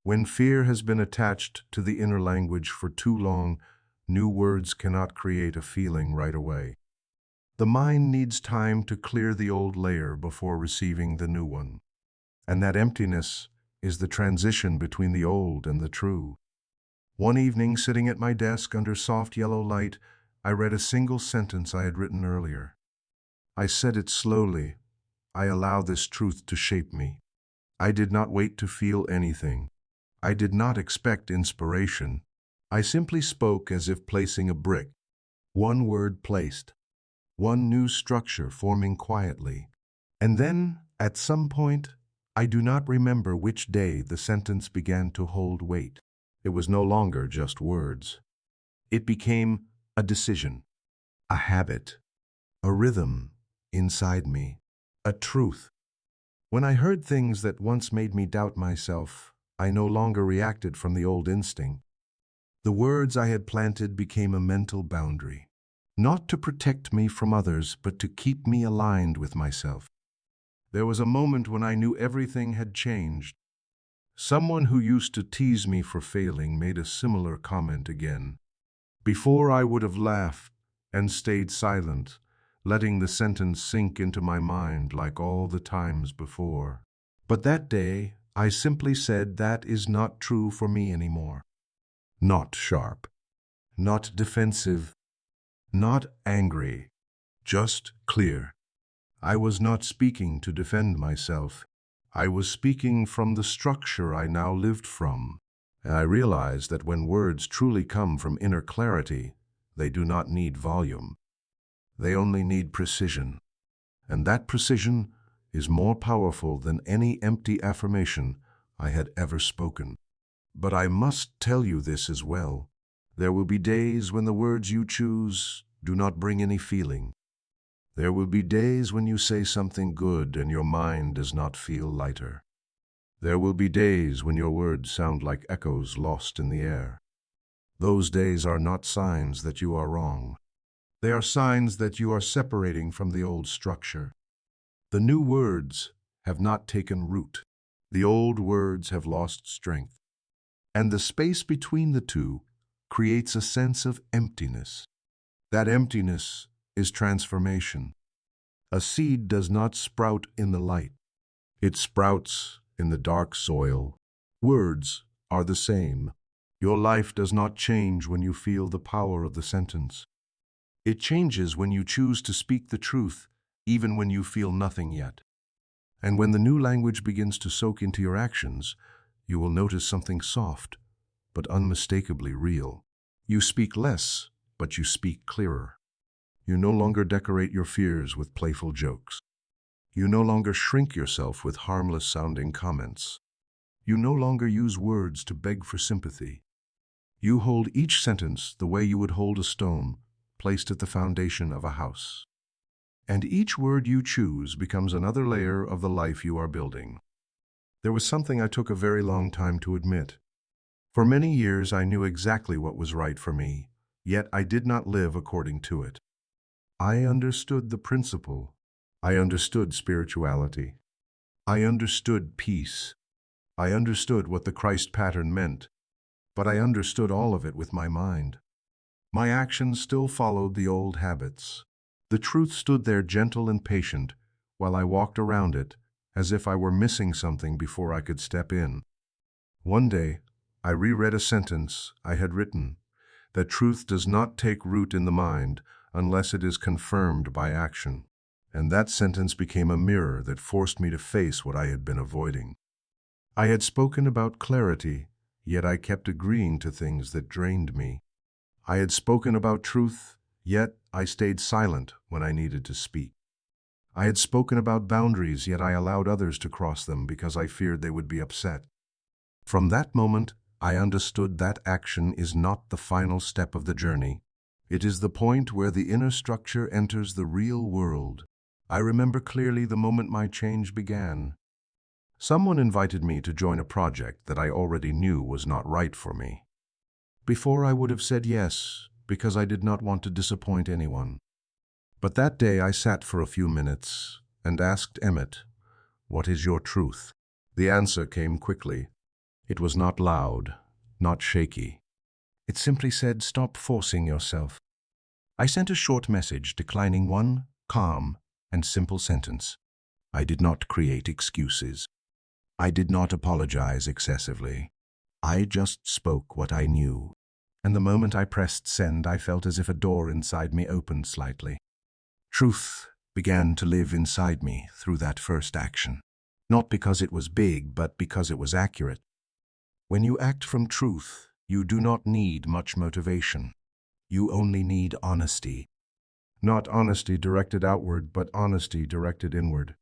When fear has been attached to the inner language for too long, new words cannot create a feeling right away. The mind needs time to clear the old layer before receiving the new one. And that emptiness is the transition between the old and the true. One evening, sitting at my desk under soft yellow light, I read a single sentence I had written earlier. I said it slowly. I allow this truth to shape me. I did not wait to feel anything. I did not expect inspiration. I simply spoke as if placing a brick. One word placed. One new structure forming quietly. And then, at some point, I do not remember which day the sentence began to hold weight. It was no longer just words. It became a decision, a habit, a rhythm inside me, a truth. When I heard things that once made me doubt myself, I no longer reacted from the old instinct. The words I had planted became a mental boundary, not to protect me from others, but to keep me aligned with myself. There was a moment when I knew everything had changed. Someone who used to tease me for failing made a similar comment again. Before I would have laughed and stayed silent, letting the sentence sink into my mind like all the times before. But that day, I simply said that is not true for me anymore. Not sharp, not defensive, not angry, just clear. I was not speaking to defend myself. I was speaking from the structure I now lived from. And I realized that when words truly come from inner clarity, they do not need volume. They only need precision. And that precision is more powerful than any empty affirmation I had ever spoken. But I must tell you this as well. There will be days when the words you choose do not bring any feeling. There will be days when you say something good and your mind does not feel lighter. There will be days when your words sound like echoes lost in the air. Those days are not signs that you are wrong. They are signs that you are separating from the old structure. The new words have not taken root. The old words have lost strength. And the space between the two creates a sense of emptiness. That emptiness is transformation. A seed does not sprout in the light. It sprouts in the dark soil. Words are the same. Your life does not change when you feel the power of the sentence. It changes when you choose to speak the truth, even when you feel nothing yet. And when the new language begins to soak into your actions, you will notice something soft, but unmistakably real. You speak less, but you speak clearer. You no longer decorate your fears with playful jokes. You no longer shrink yourself with harmless-sounding comments. You no longer use words to beg for sympathy. You hold each sentence the way you would hold a stone placed at the foundation of a house. And each word you choose becomes another layer of the life you are building. There was something I took a very long time to admit. For many years I knew exactly what was right for me, yet I did not live according to it. I understood the principle. I understood spirituality. I understood peace. I understood what the Christ pattern meant, but I understood all of it with my mind. My actions still followed the old habits. The truth stood there gentle and patient while I walked around it as if I were missing something before I could step in. One day, I reread a sentence I had written, that truth does not take root in the mind unless it is confirmed by action. And that sentence became a mirror that forced me to face what I had been avoiding. I had spoken about clarity, yet I kept agreeing to things that drained me. I had spoken about truth, yet I stayed silent when I needed to speak. I had spoken about boundaries, yet I allowed others to cross them because I feared they would be upset. From that moment, I understood that action is not the final step of the journey. It is the point where the inner structure enters the real world. I remember clearly the moment my change began. Someone invited me to join a project that I already knew was not right for me. Before I would have said yes, because I did not want to disappoint anyone. But that day I sat for a few minutes and asked Emmet, "What is your truth?" The answer came quickly. It was not loud, not shaky. It simply said, "Stop forcing yourself." I sent a short message declining one calm and simple sentence. I did not create excuses. I did not apologize excessively. I just spoke what I knew. And the moment I pressed send, I felt as if a door inside me opened slightly. Truth began to live inside me through that first action. Not because it was big, but because it was accurate. When you act from truth, you do not need much motivation. You only need honesty. Not honesty directed outward, but honesty directed inward.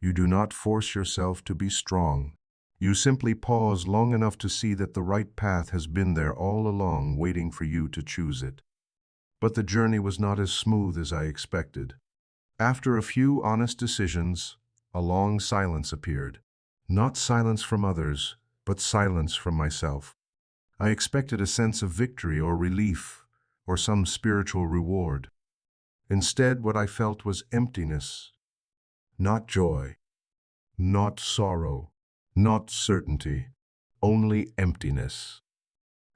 You do not force yourself to be strong. You simply pause long enough to see that the right path has been there all along, waiting for you to choose it. But the journey was not as smooth as I expected. After a few honest decisions, a long silence appeared. Not silence from others, but silence from myself. I expected a sense of victory or relief, or some spiritual reward. Instead, what I felt was emptiness. Not joy, not sorrow, not certainty, only emptiness.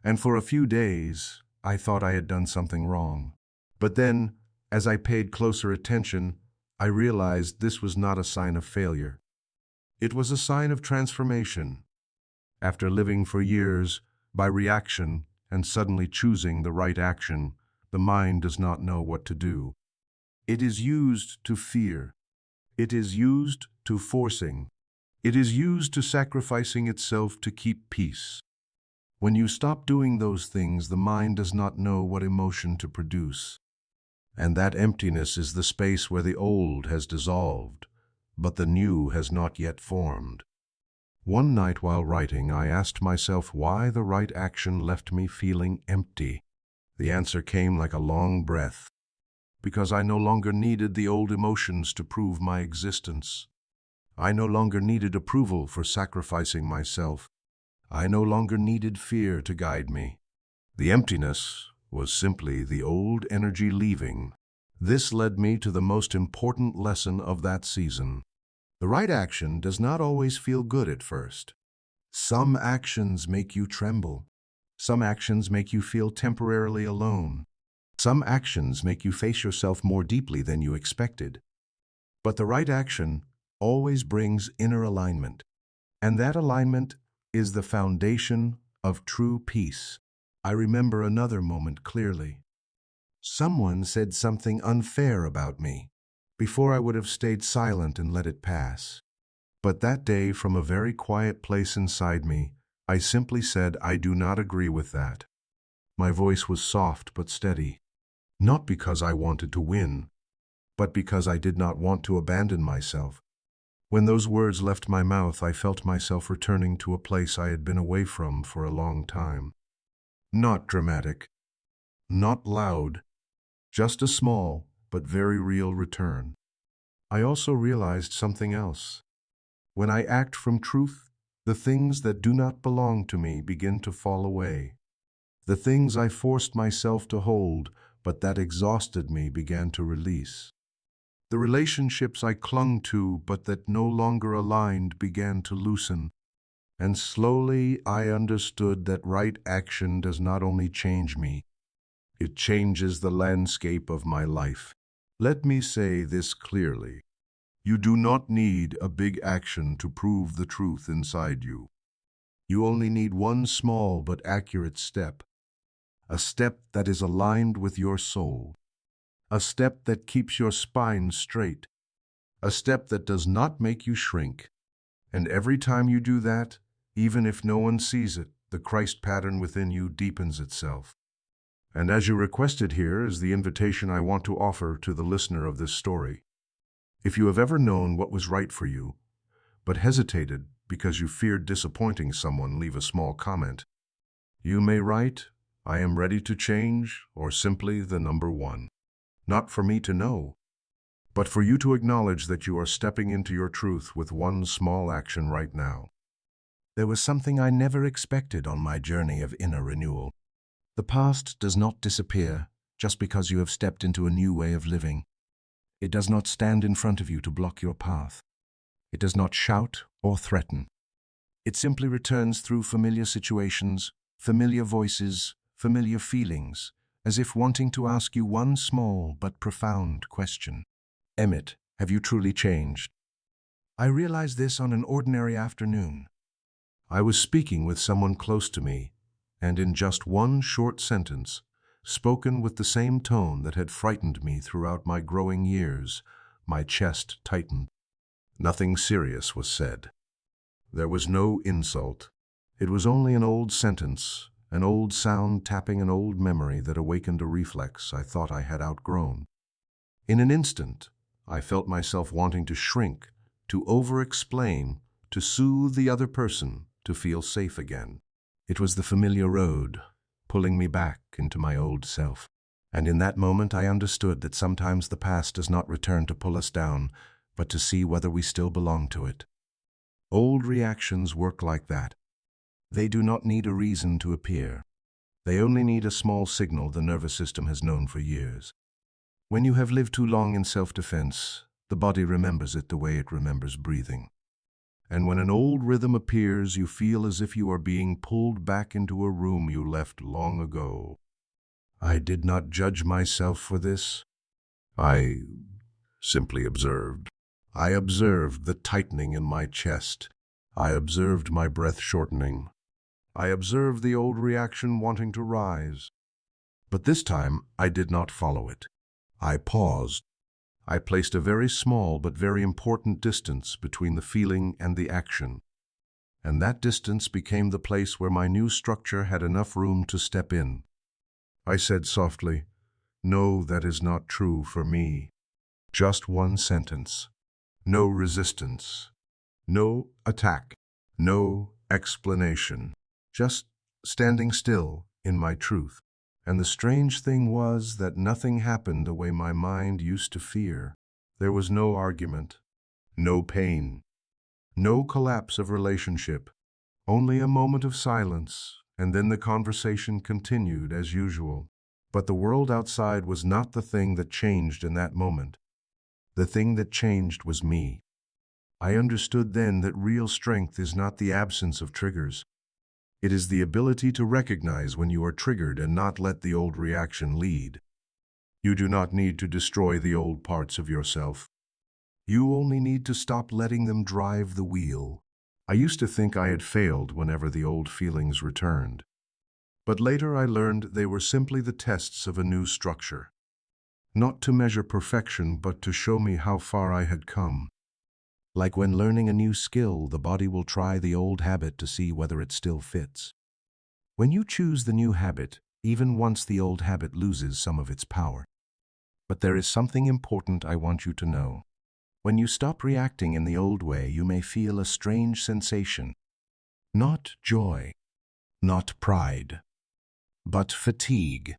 And for a few days, I thought I had done something wrong. But then, as I paid closer attention, I realized this was not a sign of failure. It was a sign of transformation. After living for years by reaction and suddenly choosing the right action, the mind does not know what to do. It is used to fear. It is used to forcing. It is used to sacrificing itself to keep peace. When you stop doing those things, the mind does not know what emotion to produce. And that emptiness is the space where the old has dissolved, but the new has not yet formed. One night while writing, I asked myself why the right action left me feeling empty. The answer came like a long breath. Because I no longer needed the old emotions to prove my existence. I no longer needed approval for sacrificing myself. I no longer needed fear to guide me. The emptiness was simply the old energy leaving. This led me to the most important lesson of that season. The right action does not always feel good at first. Some actions make you tremble. Some actions make you feel temporarily alone. Some actions make you face yourself more deeply than you expected. But the right action always brings inner alignment. And that alignment is the foundation of true peace. I remember another moment clearly. Someone said something unfair about me. Before I would have stayed silent and let it pass. But that day, from a very quiet place inside me, I simply said, I do not agree with that. My voice was soft but steady. Not because I wanted to win, but because I did not want to abandon myself. When those words left my mouth, I felt myself returning to a place I had been away from for a long time. Not dramatic, not loud, just a small but very real return. I also realized something else. When I act from truth, the things that do not belong to me begin to fall away. The things I forced myself to hold, but that exhausted me, began to release. The relationships I clung to, but that no longer aligned, began to loosen. And slowly I understood that right action does not only change me, it changes the landscape of my life. Let me say this clearly. You do not need a big action to prove the truth inside you. You only need one small but accurate step. A step that is aligned with your soul. A step that keeps your spine straight. A step that does not make you shrink. And every time you do that, even if no one sees it, the Christ pattern within you deepens itself. And as you requested, here is the invitation I want to offer to the listener of this story. If you have ever known what was right for you, but hesitated because you feared disappointing someone, leave a small comment. You may write, I am ready to change, or simply the number 1. Not for me to know, but for you to acknowledge that you are stepping into your truth with one small action right now. There was something I never expected on my journey of inner renewal. The past does not disappear just because you have stepped into a new way of living. It does not stand in front of you to block your path. It does not shout or threaten. It simply returns through familiar situations, familiar voices, familiar feelings, as if wanting to ask you one small but profound question. Emmet, have you truly changed? I realized this on an ordinary afternoon. I was speaking with someone close to me, and in just one short sentence, spoken with the same tone that had frightened me throughout my growing years, my chest tightened. Nothing serious was said. There was no insult. It was only an old sentence, an old sound tapping an old memory that awakened a reflex I thought I had outgrown. In an instant, I felt myself wanting to shrink, to over-explain, to soothe the other person, to feel safe again. It was the familiar road, pulling me back into my old self. And in that moment I understood that sometimes the past does not return to pull us down, but to see whether we still belong to it. Old reactions work like that. They do not need a reason to appear. They only need a small signal the nervous system has known for years. When you have lived too long in self-defense, the body remembers it the way it remembers breathing. And when an old rhythm appears, you feel as if you are being pulled back into a room you left long ago. I did not judge myself for this. I simply observed. I observed the tightening in my chest. I observed my breath shortening. I observed the old reaction wanting to rise. But this time, I did not follow it. I paused. I placed a very small but very important distance between the feeling and the action. And that distance became the place where my new structure had enough room to step in. I said softly, "No, that is not true for me." Just one sentence. No resistance. No attack. No explanation. Just standing still in my truth. And the strange thing was that nothing happened the way my mind used to fear. There was no argument, no pain, no collapse of relationship, only a moment of silence, and then the conversation continued as usual. But the world outside was not the thing that changed in that moment. The thing that changed was me. I understood then that real strength is not the absence of triggers. It is the ability to recognize when you are triggered and not let the old reaction lead. You do not need to destroy the old parts of yourself. You only need to stop letting them drive the wheel. I used to think I had failed whenever the old feelings returned. But later I learned they were simply the tests of a new structure. Not to measure perfection, but to show me how far I had come. Like when learning a new skill, the body will try the old habit to see whether it still fits. When you choose the new habit, even once the old habit loses some of its power. But there is something important I want you to know. When you stop reacting in the old way, you may feel a strange sensation. Not joy, not pride, but fatigue,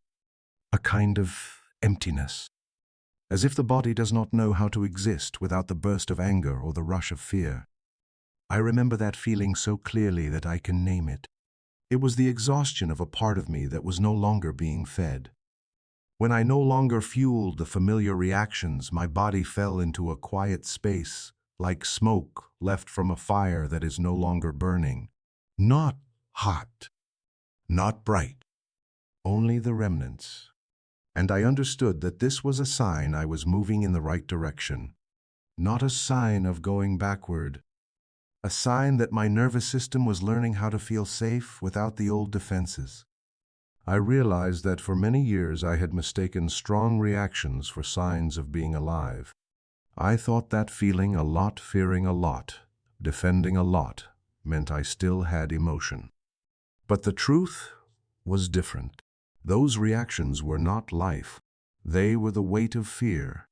a kind of emptiness. As if the body does not know how to exist without the burst of anger or the rush of fear. I remember that feeling so clearly that I can name it. It was the exhaustion of a part of me that was no longer being fed. When I no longer fueled the familiar reactions, my body fell into a quiet space, like smoke left from a fire that is no longer burning. Not hot, not bright, only the remnants. And I understood that this was a sign I was moving in the right direction. Not a sign of going backward. A sign that my nervous system was learning how to feel safe without the old defenses. I realized that for many years I had mistaken strong reactions for signs of being alive. I thought that feeling a lot, fearing a lot, defending a lot, meant I still had emotion. But the truth was different. Those reactions were not life. They were the weight of fear.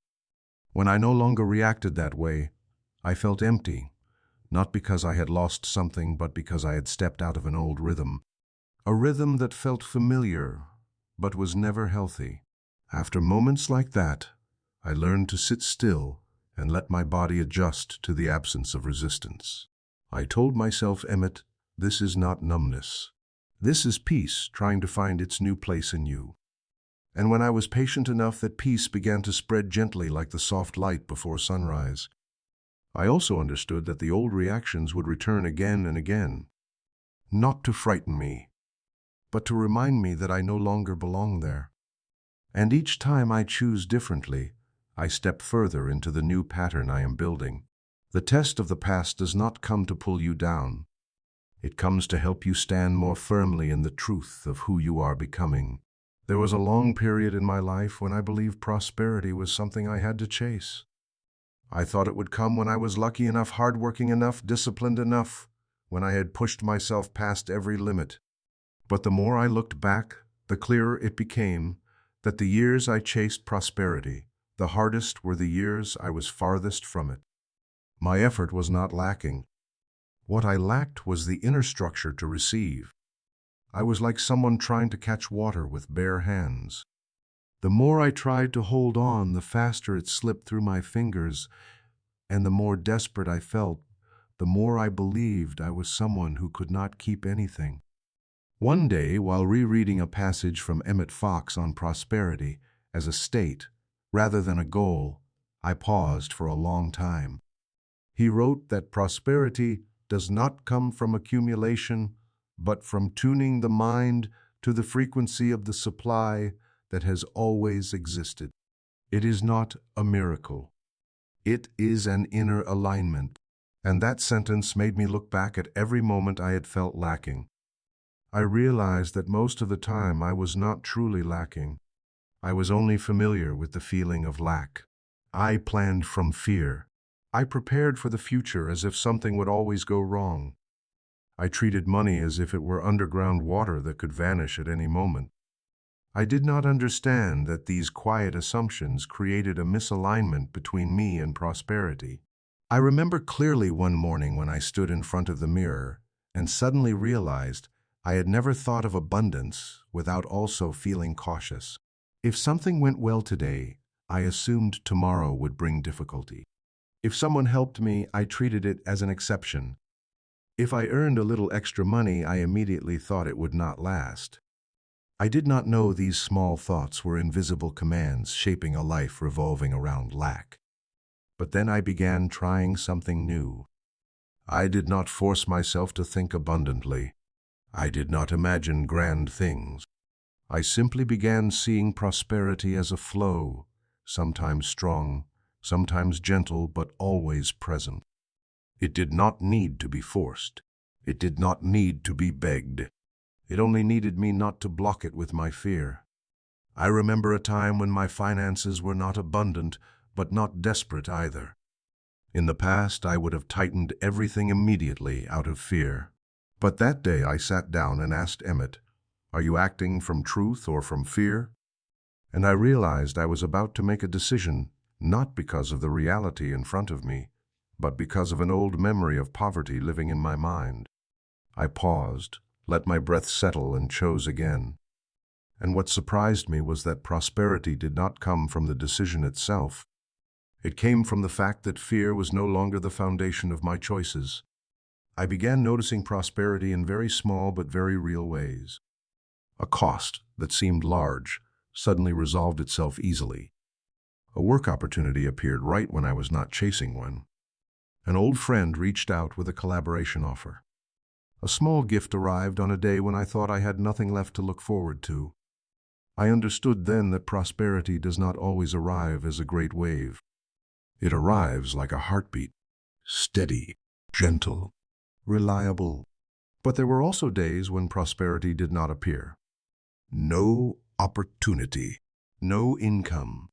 When I no longer reacted that way, I felt empty, not because I had lost something, but because I had stepped out of an old rhythm. A rhythm that felt familiar, but was never healthy. After moments like that, I learned to sit still and let my body adjust to the absence of resistance. I told myself, Emmet, this is not numbness. This is peace trying to find its new place in you. And when I was patient enough, that peace began to spread gently like the soft light before sunrise. I also understood that the old reactions would return again and again, not to frighten me, but to remind me that I no longer belong there. And each time I choose differently, I step further into the new pattern I am building. The test of the past does not come to pull you down. It comes to help you stand more firmly in the truth of who you are becoming. There was a long period in my life when I believed prosperity was something I had to chase. I thought it would come when I was lucky enough, hardworking enough, disciplined enough, when I had pushed myself past every limit. But the more I looked back, the clearer it became that the years I chased prosperity, the hardest were the years I was farthest from it. My effort was not lacking. What I lacked was the inner structure to receive. I was like someone trying to catch water with bare hands. The more I tried to hold on, the faster it slipped through my fingers, and the more desperate I felt, the more I believed I was someone who could not keep anything. One day, while rereading a passage from Emmet Fox on prosperity as a state rather than a goal, I paused for a long time. He wrote that prosperity does not come from accumulation, but from tuning the mind to the frequency of the supply that has always existed. It is not a miracle. It is an inner alignment. And that sentence made me look back at every moment I had felt lacking. I realized that most of the time I was not truly lacking. I was only familiar with the feeling of lack. I planned from fear. I prepared for the future as if something would always go wrong. I treated money as if it were underground water that could vanish at any moment. I did not understand that these quiet assumptions created a misalignment between me and prosperity. I remember clearly one morning when I stood in front of the mirror and suddenly realized I had never thought of abundance without also feeling cautious. If something went well today, I assumed tomorrow would bring difficulty. If someone helped me, I treated it as an exception. If I earned a little extra money, I immediately thought it would not last. I did not know these small thoughts were invisible commands shaping a life revolving around lack. But then I began trying something new. I did not force myself to think abundantly. I did not imagine grand things. I simply began seeing prosperity as a flow, sometimes strong, sometimes gentle, but always present. It did not need to be forced. It did not need to be begged. It only needed me not to block it with my fear. I remember a time when my finances were not abundant, but not desperate either. In the past, I would have tightened everything immediately out of fear. But that day I sat down and asked Emmet, "Are you acting from truth or from fear?" And I realized I was about to make a decision, not because of the reality in front of me, but because of an old memory of poverty living in my mind. I paused, let my breath settle, and chose again. And what surprised me was that prosperity did not come from the decision itself. It came from the fact that fear was no longer the foundation of my choices. I began noticing prosperity in very small but very real ways. A cost that seemed large suddenly resolved itself easily. A work opportunity appeared right when I was not chasing one. An old friend reached out with a collaboration offer. A small gift arrived on a day when I thought I had nothing left to look forward to. I understood then that prosperity does not always arrive as a great wave. It arrives like a heartbeat, steady, gentle, reliable. But there were also days when prosperity did not appear. No opportunity, no income,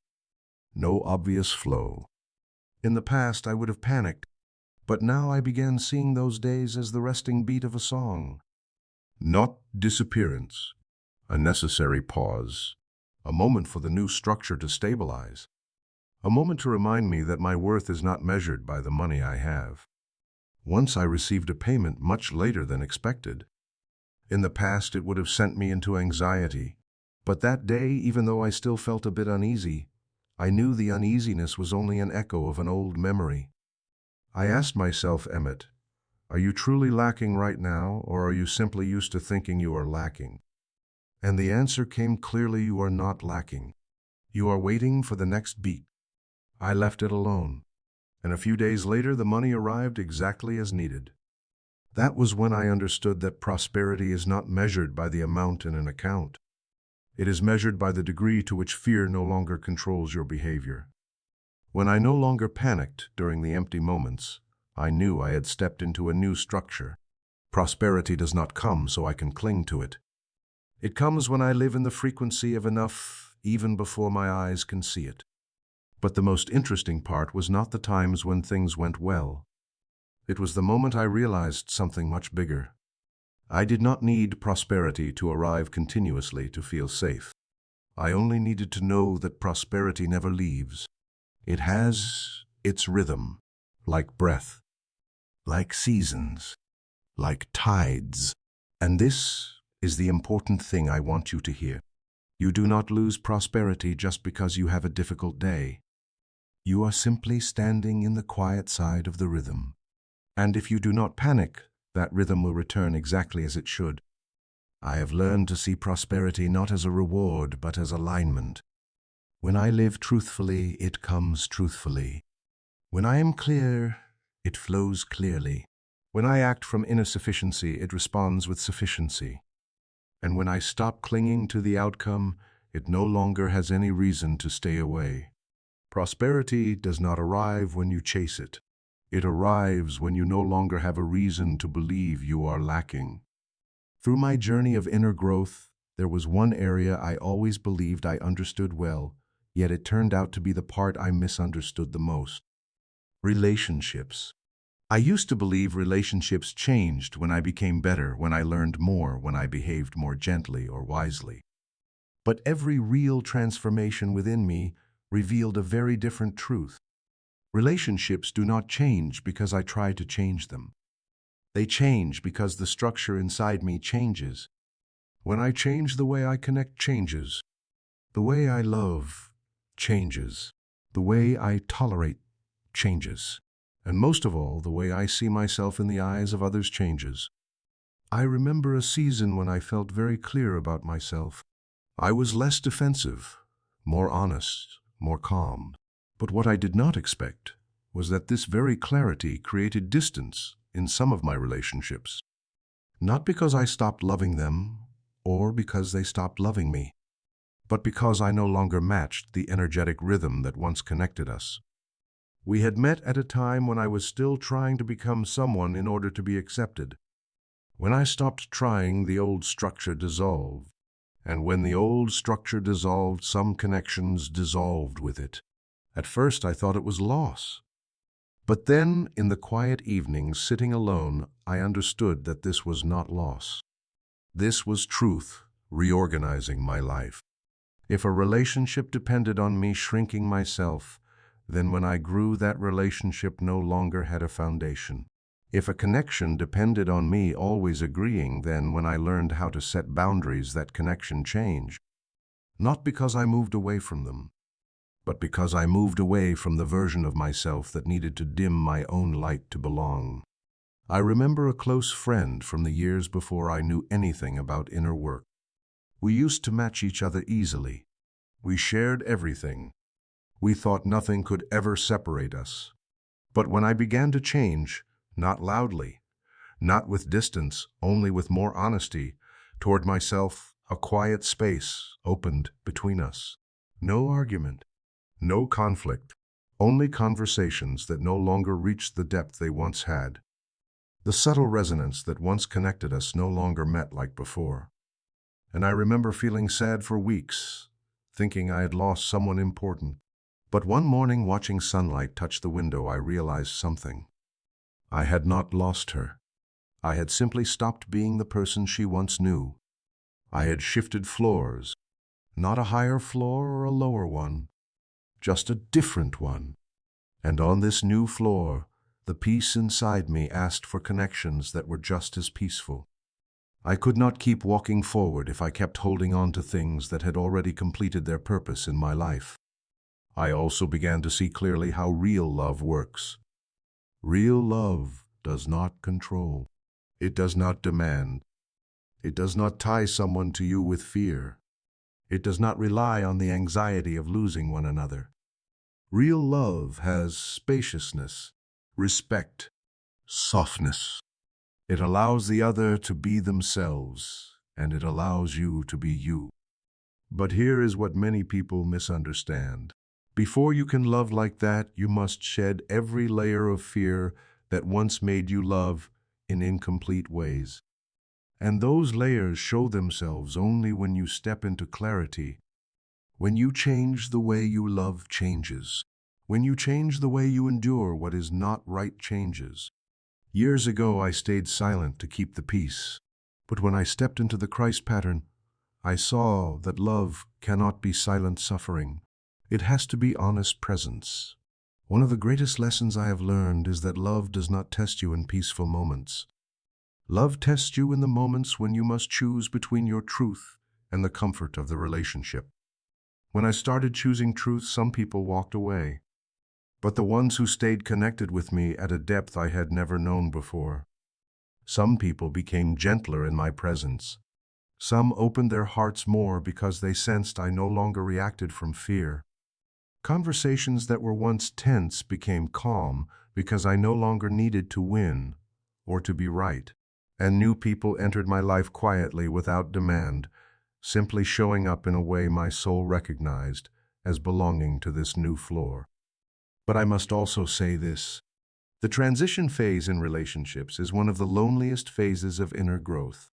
no obvious flow. In the past, I would have panicked, but now I began seeing those days as the resting beat of a song. Not disappearance, a necessary pause, a moment for the new structure to stabilize, a moment to remind me that my worth is not measured by the money I have. Once I received a payment much later than expected. In the past, it would have sent me into anxiety. But that day, even though I still felt a bit uneasy, I knew the uneasiness was only an echo of an old memory. I asked myself, Emmet, are you truly lacking right now, or are you simply used to thinking you are lacking? And the answer came clearly: you are not lacking. You are waiting for the next beat. I left it alone, and a few days later the money arrived exactly as needed. That was when I understood that prosperity is not measured by the amount in an account. It is measured by the degree to which fear no longer controls your behavior. When I no longer panicked during the empty moments, I knew I had stepped into a new structure. Prosperity does not come so I can cling to it. It comes when I live in the frequency of enough, even before my eyes can see it. But the most interesting part was not the times when things went well. It was the moment I realized something much bigger. I did not need prosperity to arrive continuously to feel safe. I only needed to know that prosperity never leaves. It has its rhythm. like breath, like seasons, like tides. And this is the important thing I want you to hear. You do not lose prosperity just because you have a difficult day. You are simply standing in the quiet side of the rhythm. And if you do not panic, that rhythm will return exactly as it should. I have learned to see prosperity not as a reward, but as alignment. When I live truthfully, it comes truthfully. When I am clear, it flows clearly. When I act from inner sufficiency, it responds with sufficiency. And when I stop clinging to the outcome, it no longer has any reason to stay away. Prosperity does not arrive when you chase it. It arrives when you no longer have a reason to believe you are lacking. Through my journey of inner growth, there was one area I always believed I understood well, yet it turned out to be the part I misunderstood the most. Relationships. I used to believe relationships changed when I became better, when I learned more, when I behaved more gently or wisely. But every real transformation within me revealed a very different truth. Relationships do not change because I try to change them. They change because the structure inside me changes. When I change, the way I connect changes. The way I love changes. The way I tolerate changes. And most of all, the way I see myself in the eyes of others changes. I remember a season when I felt very clear about myself. I was less defensive, more honest, more calm. But what I did not expect was that this very clarity created distance in some of my relationships. Not because I stopped loving them or because they stopped loving me, but because I no longer matched the energetic rhythm that once connected us. We had met at a time when I was still trying to become someone in order to be accepted. When I stopped trying, the old structure dissolved. And when the old structure dissolved, some connections dissolved with it. At first, I thought it was loss. But then, in the quiet evenings, sitting alone, I understood that this was not loss. This was truth, reorganizing my life. If a relationship depended on me shrinking myself, then when I grew, that relationship no longer had a foundation. If a connection depended on me always agreeing, then when I learned how to set boundaries, that connection changed. Not because I moved away from them, but because I moved away from the version of myself that needed to dim my own light to belong. I remember a close friend from the years before I knew anything about inner work. We used to match each other easily. We shared everything. We thought nothing could ever separate us. But when I began to change, not loudly, not with distance, only with more honesty, toward myself, a quiet space opened between us. No argument, no conflict, only conversations that no longer reached the depth they once had. The subtle resonance that once connected us no longer met like before. And I remember feeling sad for weeks, thinking I had lost someone important. But one morning, watching sunlight touch the window, I realized something. I had not lost her. I had simply stopped being the person she once knew. I had shifted floors, not a higher floor or a lower one, just a different one. And on this new floor, the peace inside me asked for connections that were just as peaceful. I could not keep walking forward if I kept holding on to things that had already completed their purpose in my life. I also began to see clearly how real love works. Real love does not control. It does not demand. It does not tie someone to you with fear. It does not rely on the anxiety of losing one another. Real love has spaciousness, respect, softness. It allows the other to be themselves, and it allows you to be you. But here is what many people misunderstand. Before you can love like that, you must shed every layer of fear that once made you love in incomplete ways. And those layers show themselves only when you step into clarity. When you change, the way you love changes. When you change, the way you endure what is not right changes. Years ago, I stayed silent to keep the peace. But when I stepped into the Christ pattern, I saw that love cannot be silent suffering. It has to be honest presence. One of the greatest lessons I have learned is that love does not test you in peaceful moments. Love tests you in the moments when you must choose between your truth and the comfort of the relationship. When I started choosing truth, some people walked away. But the ones who stayed connected with me at a depth I had never known before. Some people became gentler in my presence. Some opened their hearts more because they sensed I no longer reacted from fear. Conversations that were once tense became calm because I no longer needed to win or to be right. And new people entered my life quietly without demand, simply showing up in a way my soul recognized as belonging to this new floor. But I must also say this. The transition phase in relationships is one of the loneliest phases of inner growth.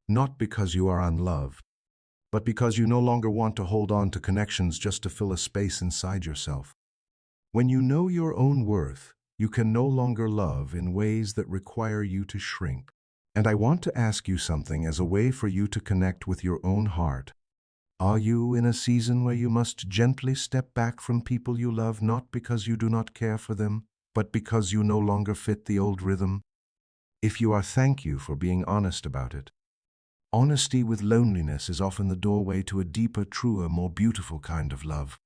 Not because you are unloved, but because you no longer want to hold on to connections just to fill a space inside yourself. When you know your own worth, you can no longer love in ways that require you to shrink. And I want to ask you something as a way for you to connect with your own heart. Are you in a season where you must gently step back from people you love, not because you do not care for them, but because you no longer fit the old rhythm? If you are, thank you for being honest about it. Honesty with loneliness is often the doorway to a deeper, truer, more beautiful kind of love.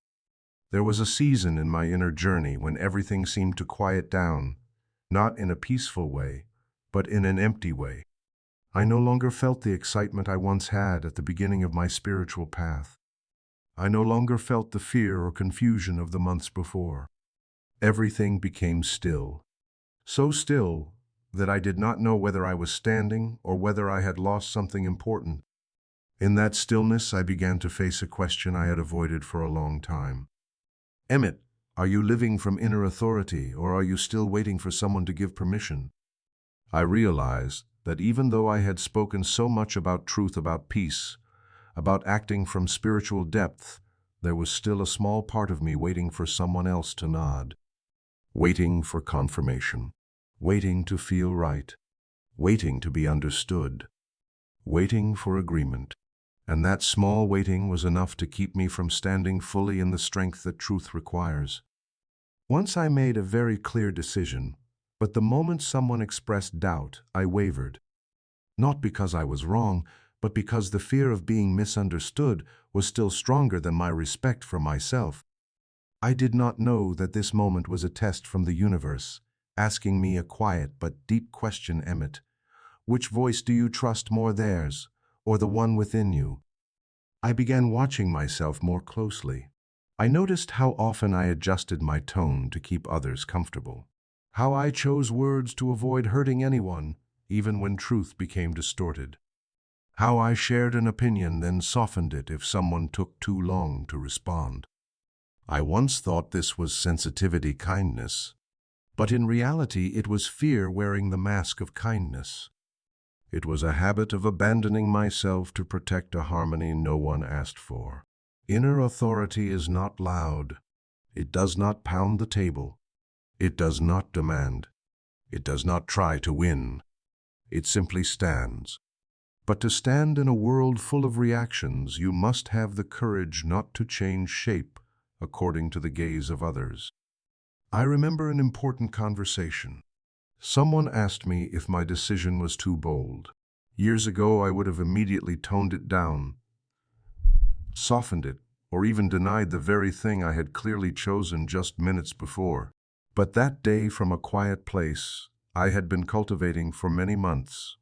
There was a season in my inner journey when everything seemed to quiet down, not in a peaceful way, but in an empty way. I no longer felt the excitement I once had at the beginning of my spiritual path. I no longer felt the fear or confusion of the months before. Everything became still. So still that I did not know whether I was standing or whether I had lost something important. In that stillness, I began to face a question I had avoided for a long time. Emmet, are you living from inner authority, or are you still waiting for someone to give permission? I realized that even though I had spoken so much about truth, about peace, about acting from spiritual depth, there was still a small part of me waiting for someone else to nod. Waiting for confirmation. Waiting to feel right. Waiting to be understood. Waiting for agreement. And that small waiting was enough to keep me from standing fully in the strength that truth requires. Once I made a very clear decision, but the moment someone expressed doubt, I wavered. Not because I was wrong, but because the fear of being misunderstood was still stronger than my respect for myself. I did not know that this moment was a test from the universe, asking me a quiet but deep question, Emmet. Which voice do you trust more, theirs or the one within you? I began watching myself more closely. I noticed how often I adjusted my tone to keep others comfortable. How I chose words to avoid hurting anyone, even when truth became distorted. How I shared an opinion, then softened it if someone took too long to respond. I once thought this was sensitivity, kindness, but in reality it was fear wearing the mask of kindness. It was a habit of abandoning myself to protect a harmony no one asked for. Inner authority is not loud. It does not pound the table. It does not demand. It does not try to win. It simply stands. But to stand in a world full of reactions, you must have the courage not to change shape according to the gaze of others. I remember an important conversation. Someone asked me if my decision was too bold. Years ago, I would have immediately toned it down, softened it, or even denied the very thing I had clearly chosen just minutes before. But that day, from a quiet place I had been cultivating for many months,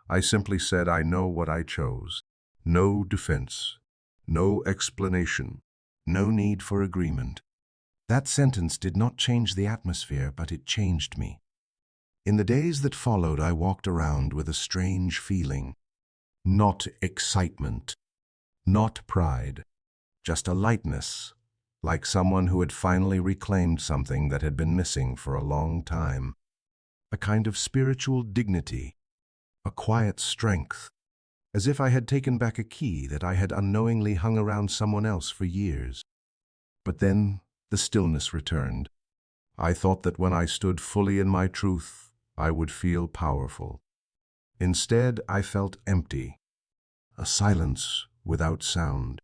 I simply said, I know what I chose. No defense, no explanation, no need for agreement. That sentence did not change the atmosphere, but it changed me. In the days that followed, I walked around with a strange feeling. Not excitement, not pride, just a lightness, like someone who had finally reclaimed something that had been missing for a long time. A kind of spiritual dignity, a quiet strength, as if I had taken back a key that I had unknowingly hung around someone else for years. But then the stillness returned. I thought that when I stood fully in my truth, I would feel powerful. Instead, I felt empty, a silence without sound,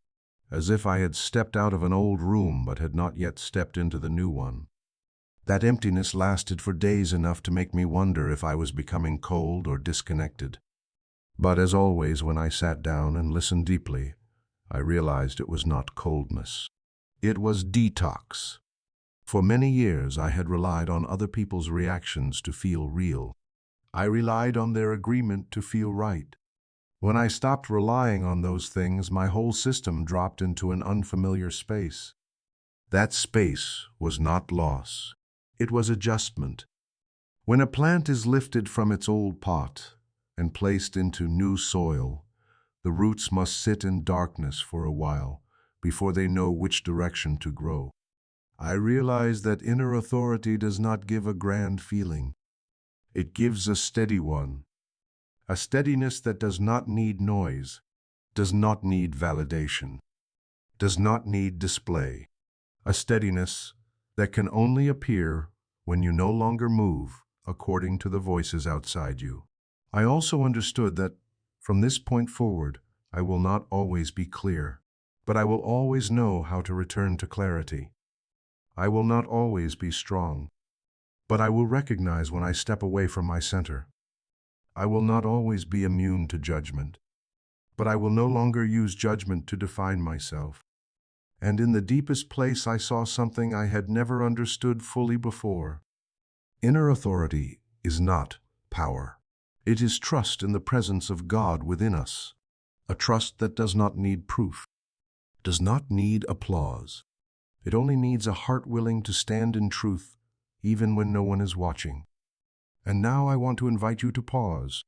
as if I had stepped out of an old room but had not yet stepped into the new one. That emptiness lasted for days, enough to make me wonder if I was becoming cold or disconnected. But as always, when I sat down and listened deeply, I realized it was not coldness. It was detox. For many years, I had relied on other people's reactions to feel real. I relied on their agreement to feel right. When I stopped relying on those things, my whole system dropped into an unfamiliar space. That space was not loss. It was adjustment. When a plant is lifted from its old pot and placed into new soil, the roots must sit in darkness for a while before they know which direction to grow. I realized that inner authority does not give a grand feeling. It gives a steady one. A steadiness that does not need noise, does not need validation, does not need display. A steadiness that can only appear when you no longer move according to the voices outside you. I also understood that from this point forward, I will not always be clear, but I will always know how to return to clarity. I will not always be strong, but I will recognize when I step away from my center. I will not always be immune to judgment, but I will no longer use judgment to define myself. And in the deepest place, I saw something I had never understood fully before. Inner authority is not power. It is trust in the presence of God within us, a trust that does not need proof, does not need applause. It only needs a heart willing to stand in truth, even when no one is watching. And now I want to invite you to pause.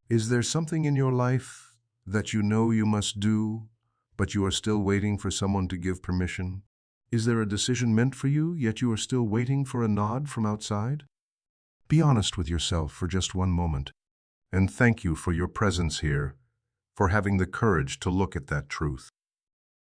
Is there something in your life that you know you must do, but you are still waiting for someone to give permission? Is there a decision meant for you, yet you are still waiting for a nod from outside? Be honest with yourself for just one moment, and thank you for your presence here, for having the courage to look at that truth.